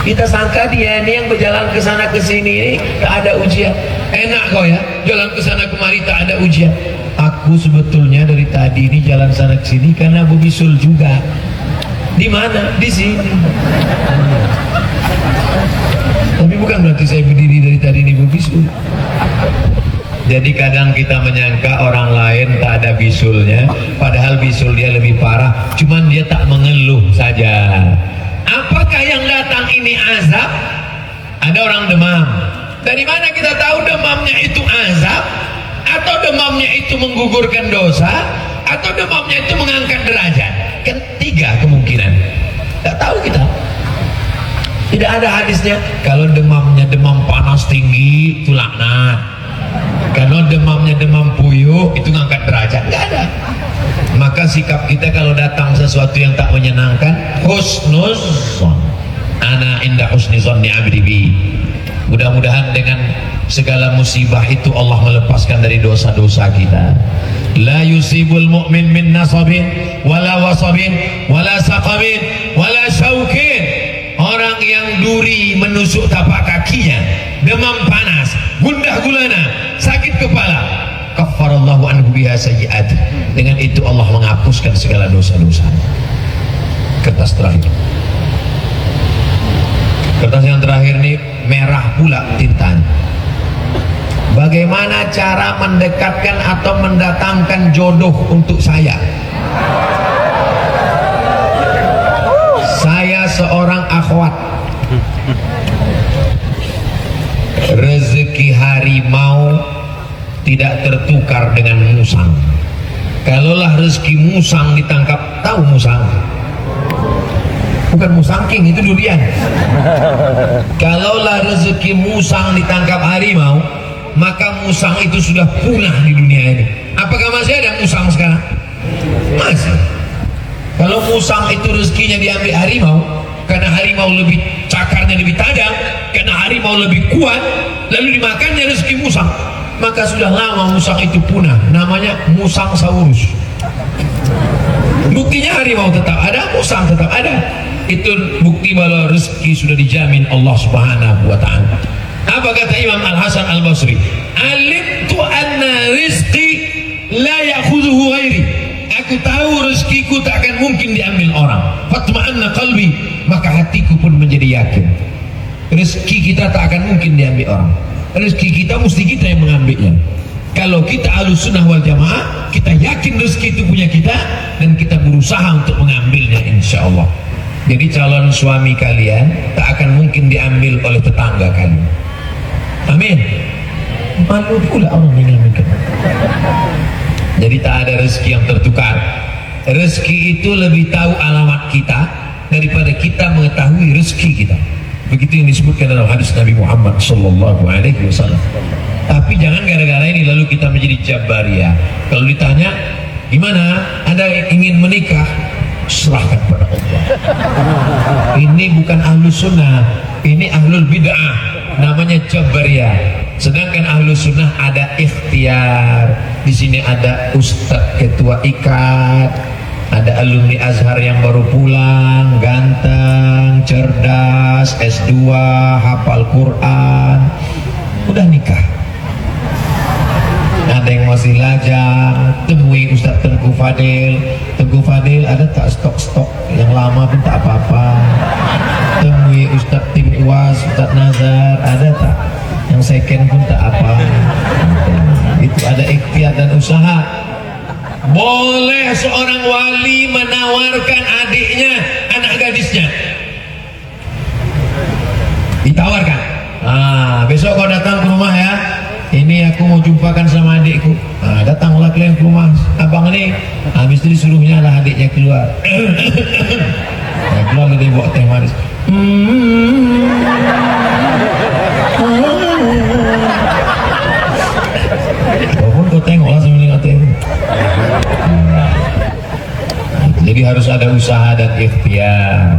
Kita sangka dia ini yang berjalan ke sana ke sini ini tak ada ujian. Enak kau ya, jalan ke sana kemari tak ada ujian. Aku sebetulnya dari tadi ini jalan sana ke sini karena berbisul juga. Di mana? Di sini. Tapi bukan berarti saya berdiri dari tadi ini berbisul. Jadi kadang kita menyangka orang lain tak ada bisulnya, padahal bisul dia lebih parah, cuman dia tak mengeluh saja. Apakah yang datang ini azab? Ada orang demam. Dari mana kita tahu demamnya itu azab? Atau demamnya itu menggugurkan dosa? Atau demamnya itu mengangkat derajat? Kan 3 kemungkinan. Tak tahu kita. Tidak ada hadisnya. Kalau demamnya demam panas tinggi, itu laknat. Kalau demamnya demam puyuh, itu ngangkat derajat. Nggak ada. Maka sikap kita kalau datang sesuatu yang tak menyenangkan, husnuzon. Ana inda husnuzonni abdi bi. Mudah-mudahan dengan segala musibah itu Allah melepaskan dari dosa-dosa kita. La yusibul mu'min min nasabin wala wasabin wala saqabin wala syaukin. Orang yang duri menusuk tapak kakinya, demam panas, gundah gulana, sakit kepala, kaffarallahu anhu biha sayyi'at. Dengan itu Allah menghapuskan segala dosa-dosa. Kertas terakhir. Kertas yang terakhir ini merah pula tintanya. Bagaimana cara mendekatkan atau mendatangkan jodoh untuk saya? Saya seorang akhwat. Rezeki harimau tidak tertukar dengan musang. Kalaulah rezeki musang ditangkap, tahu musang? Bukan musangking, itu durian. Kalaulah rezeki musang ditangkap harimau, maka musang itu sudah punah di dunia ini. Apakah masih ada musang sekarang? Masih. Kalau musang itu rezekinya diambil harimau, karena harimau lebih cakarnya lebih tajam, karena harimau lebih kuat, lalu dimakannya rezeki musang, maka sudah lama musang itu punah. Namanya musang saurus. Buktinya harimau tetap ada, musang tetap ada. Itu bukti bahwa rezeki sudah dijamin Allah Subhanahu wa ta'ala. Apa kata Imam Al-Hasan Al-Basri? Alimtu anna rizqi la ya'khudhuhu ghairi. Aku tahu rezekiku tak akan mungkin diambil orang. Fatma'anna qalbi, maka hatiku pun menjadi yakin. Rezeki kita tak akan mungkin diambil orang. Rezeki kita mesti kita yang mengambilnya. Kalau kita Ahlus Sunnah wal Jamaah, kita yakin rezeki itu punya kita dan kita berusaha untuk mengambilnya, insya Allah. Jadi calon suami kalian tak akan mungkin diambil oleh tetangga kalian. Amin. Malu pula orang mengambilkan. Jadi tak ada rezeki yang tertukar. Rezeki itu lebih tahu alamat kita daripada kita mengetahui rezeki kita. Begitu yang disebutkan dalam hadis Nabi Muhammad sallallahu alaihi wasallam. Tapi jangan gara-gara ini lalu kita menjadi jabariyah. Kalau ditanya, gimana? Anda ingin menikah? Serahkan pada Allah. Ini bukan Ahlus Sunnah, ini Ahlul Bid'ah. Namanya jabariyah. Sedangkan Ahlus Sunnah ada ikhtiar. Di sini ada Ustadz Ketua Ikat, ada alumni Azhar yang baru pulang, ganteng, cerdas, S2, hafal Quran, udah nikah. Ada yang masih lajang, temui Ustadz Tengku Fadil. Tengku Fadil ada tak stok-stok yang lama pun tak apa-apa. Temui Ustadz Tim Uwas, Ustadz Nazar, ada tak yang second pun tak apa. Itu ada ikhtiar dan usaha. Boleh seorang wali menawarkan adiknya, anak gadisnya, ditawarkan. Besok kau datang ke rumah ya, ini aku mau jumpakan sama adikku. Datanglah kalian ke rumah abang ini. Habis itu disuruhnya lah adiknya keluar. Keluar dia bawa teh manis. Walaupun kau tengoklah sambil teh. Jadi harus ada usaha dan ikhtiar.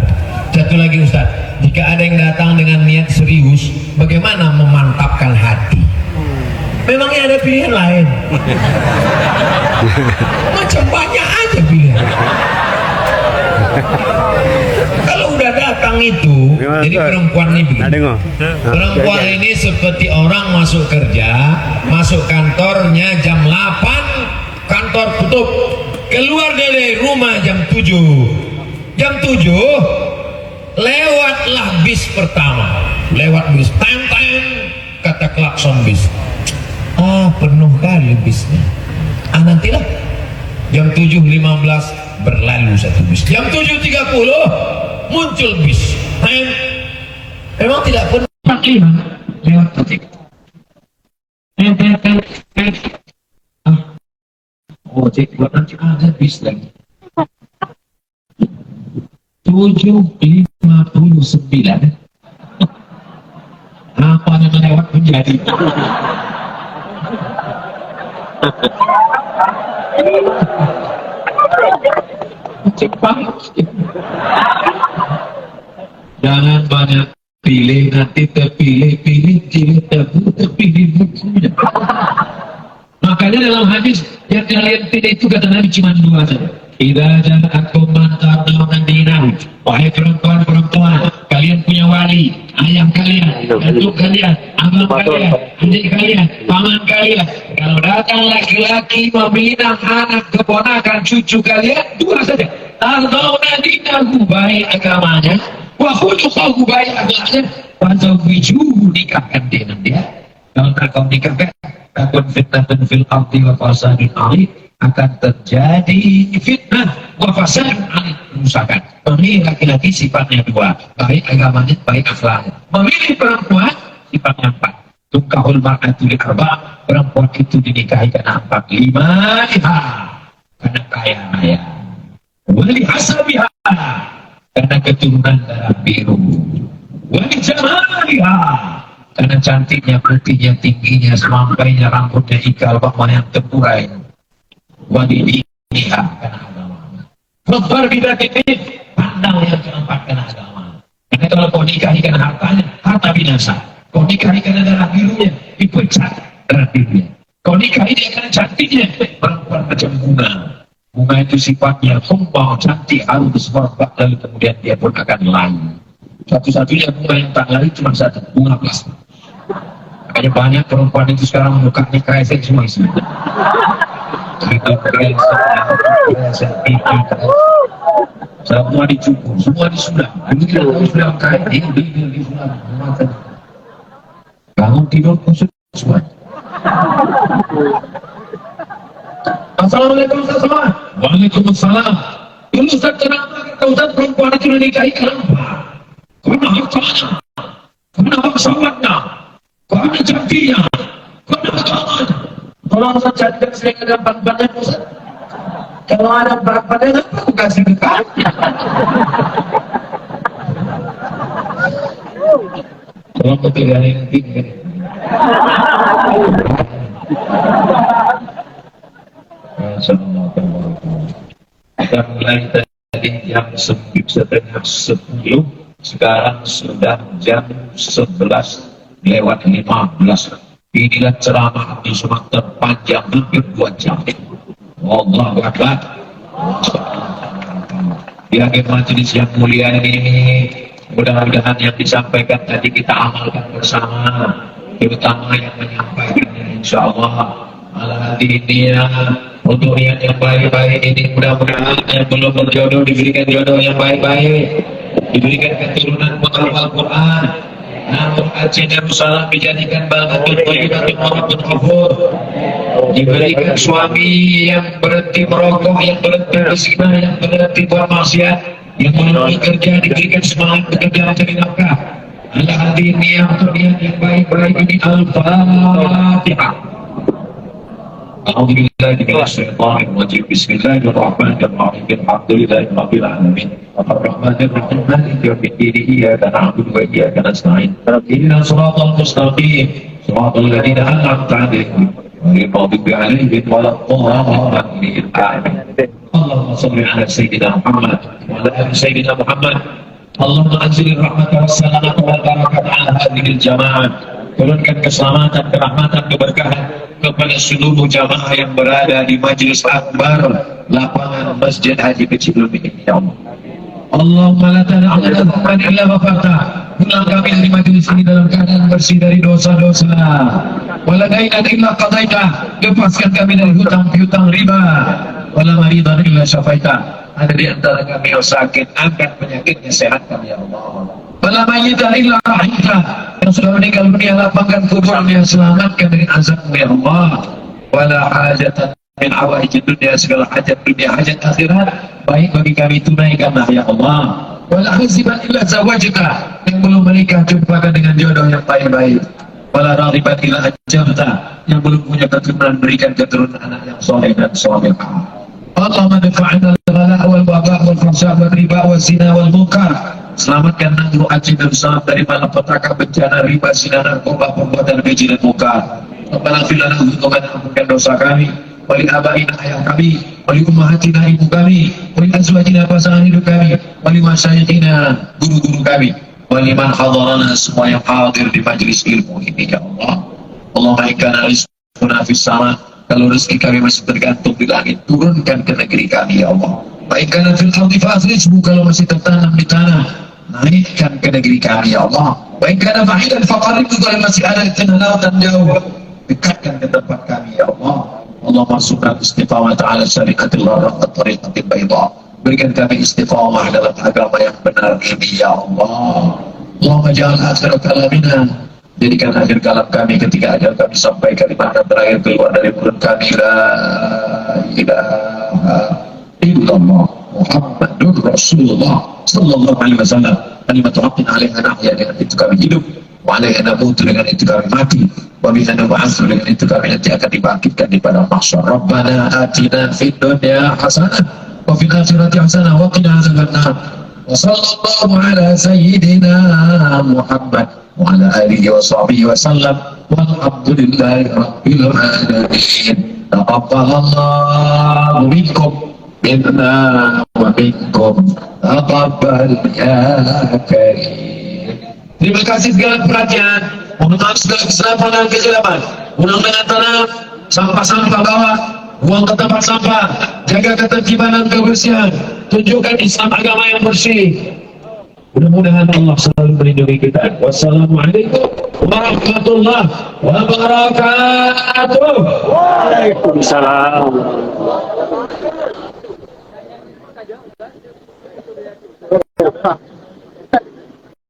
Satu lagi Ustaz, jika ada yang datang dengan niat serius, bagaimana memantapkan hati? Memangnya ada pilihan lain? Macam banyak aja pilihan. Kalau udah datang itu, jadi perempuan ini begini. Perempuan ini seperti orang masuk kerja, masuk kantornya jam 8, kantor tutup. Keluar dari rumah jam 7. Jam 7 lewatlah bis pertama. Lewat bis, tang-tang, kata klakson bis. Penuh kali bisnya. Nantilah jam 7.15 berlalu satu bis, jam 7.30 muncul bis lain. Memang tidak penuh 45 lewat titik. Cek buat nanti ada bis lagi 7.59. Apa yang lewat menjadi cek banget. Jangan banyak pilih, nanti terpilih-pilih, terpilih bukunya. Makanya dalam hadis yang kalian pilih itu kata Nabi cuma dua saja. Idza ja'akum man tardawna dinahu, wahai perempuan, kalian punya wali, ayah kalian, datuk kalian, abang kalian, adik kalian, paman kalian. Kalau datang laki-laki meminang anak, keponakan, cucu kalian, dua saja. Tardawna dinahu, baik agamanya, wa khuluquhu, baik akhlaknya, fazawwijuhu, nikahkan dengan dia. Kalau tak kau nikahkan, takun fitnatun fil ardi wa fasadun 'arid, akan terjadi fitnah wa fasadun 'arid, kerusakan. Memilih laki-laki sifatnya dua, baik agamanya, baik akhlaknya. Memilih perempuan sifatnya empat. Tunkahul mar'atu li arba', perempuan itu dinikahi karena empat. Lima liha, karena kaya raya. Wali hasabiha, karena keturunan darah biru. Wali jamaliha, karena cantiknya, putihnya, tingginya, semampainya, rambutnya ikal, bakwan yang tempurai. Wadidiniha, karena agama. Membar bidatin, pandang yang keempat karena agama. Karena kalau kau nikahi karena hartanya, harta binasa. Kau nikahi karena darah birunya, dipecat darah birunya. Kau nikahi dia karena cantiknya, perempuan macam bunga. Bunga itu sifatnya tumpah, cantik, halus, berbak, lalu kemudian dia pun akan layu. Satu-satunya bunga yang tak lari cuma satu, bunga plasma. Makanya banyak perempuan itu sekarang mukanya kresek semua isinya. Semua dicukur, semua disulam. Ini kita sudah kaya, ini sulam. Bangun tidur kusut semua. Assalamualaikum warahmatullahi wabarakatuh. Waalaikumsalam. Dulu Ustaz kenapa kata Ustaz perempuan itu dinikahi kenapa? Karena hartanya, karena pesawatnya, karena cantiknya, karena agamanya. Kalau Ustaz cantik sering ada ban-bannya Ustaz. Kalau ada ban-bannya kenapa aku kasih dekatnya? Tolong kepegang yang tinggi. Kita mulai tadi jam 9:30, sekarang sudah jam 11:15. Inilah ceramah di Sumatera terpanjang hampir 2 jam. Allahu Akbar. Di akhir majelis yang mulia ini, mudah-mudahan yang disampaikan tadi kita amalkan bersama, terutama yang menyampaikannya insyaallah ala diniyah. Untuk niat yang baik-baik ini, mudah-mudahan yang belum berjodoh diberikan jodoh yang baik-baik, diberikan keturunan menghafal Quran, namun Aceh Darussalam dijadikan baldatun thayyibatun wa rabbun ghafur, diberikan suami yang berhenti merokok, yang berhenti berzina, yang berhenti bermaksiat, yang menemui kerja, diberikan semangat bekerja mencari nafkah. Ala hadirin yang untuk niat yang baik-baik ini, Al-Fatihah. A'udzubillahi minasyaitonir rajim. Bismillahirrahmanirrahim. Alhamdulillahi rabbil alamin. Arrahmanir rahim. Maliki yaumiddin. Iyyaka na'budu wa iyyaka nasta'in. Ihdinas siratal mustaqim. Siratal ladzina an'amta 'alaihim ghairil maghdubi 'alaihim waladdallin. Amin. Allahumma shalli 'ala sayyidina Muhammad wa 'ala ali sayyidina Muhammad. Allahumma anzil rahmata wassalamata wal barakata 'ala hadhil jamaah. Turunkan keselamatan, kerahmatan, keberkahan kepada seluruh jamaah yang berada di Majelis Akbar lapangan Masjid Haji Kecil ini, ya Allah. Allahumma la tada'na dhanban illa ghafarta. Pulang kami dari majelis ini dalam keadaan bersih dari dosa-dosa. Wala dainan illa qadaita. Lepaskan kami dari hutang-hutang riba. Wala maridan illa syafaita. Ada di antara kami yang sakit, angkat penyakitnya, sehatkan ya Allah. Wala mayyita illa rahimah, yang sudah meninggal dunia lapangkan kuburnya, selamatkan dari azab ya Allah. Wala hajatan min awaijid dunia, segala hajat dunia hajat akhirat baik bagi kami tunaikanlah ya Allah. Wala hasiban illa zawajka, yang belum menikah jumpakan dengan jodoh yang baik-baik. Wala raghiban illa ajabta, yang belum punya keturunan berikan keturunan anak yang soleh dan solehah. Allahumma dafa'na al-ghala wal waba wal fahsya wal riba wal zina wal munkar. Selamatkan nangru aji dan salam dari malapetaka, bencana, riba, zina, narkoba, perbuatan keji dan munkar. Rabbana fir lana dzunubana, ampunkan dosa kami, wali abaina ayah kami, wali ummahatina ibu kami, wali azwajina pasangan hidup kami, wali masyayikhina guru-guru kami, wali man hadarana, semua yang hadir di majlis ilmu ini ya Allah. Allahumma ikana rizquna fis sama, kalau rezeki kami masih tergantung di langit, turunkan ke negeri kami ya Allah. Baikkan fil ardi fa'akhrijhu, kalau masih tertanam di tanah, naikkan ke negeri kami ya Allah. Baikkan fa'idan faqarribhu, kalau masih ada di tengah lautan jauh, dekatkan ke tempat kami ya Allah. Allah masukkan istiqamah ta'ala syariatillah wa tariqatil bayda. Berikan kami istiqamah dalam agama yang benar ini ya Allah. Allahumma ja'al akhir kalamina, jadikan akhir kalam kami ketika ajal kami sampai kalimat yang terakhir keluar dari mulut kami, la ilaha illallah Muhammadur Rasulullah sallallahu alaihi wasallam. Kalimat rabbin alaiha nahya, dengan itu kami hidup, wa alaiha namutu, dengan itu kami mati, wa biha nub'atsu, dengan itu kami nanti akan dibangkitkan di padang mahsyar. Rabbana atina fid dunya hasanah wa fil akhirati hasanah wa qina adzabannar. Wa sallallahu ala sayyidina Muhammad wa ala alihi wa sahbihi wa sallam, walhamdulillahi rabbil alamin. Taqabbalallahu minkum minna wa minkum, taqabbal ya karim. Terima kasih segala perhatian, mohon maaf segala kesalahan dan kejelaman. Mudah-mudahan tanah, sampah-sampah bawa, buang ke tempat sampah, jaga ketertiban dan kebersihan, tunjukkan Islam agama yang bersih. Mudah-mudahan Allah selalu melindungi kita. Wassalamualaikum warahmatullahi wabarakatuh. Waalaikumsalam.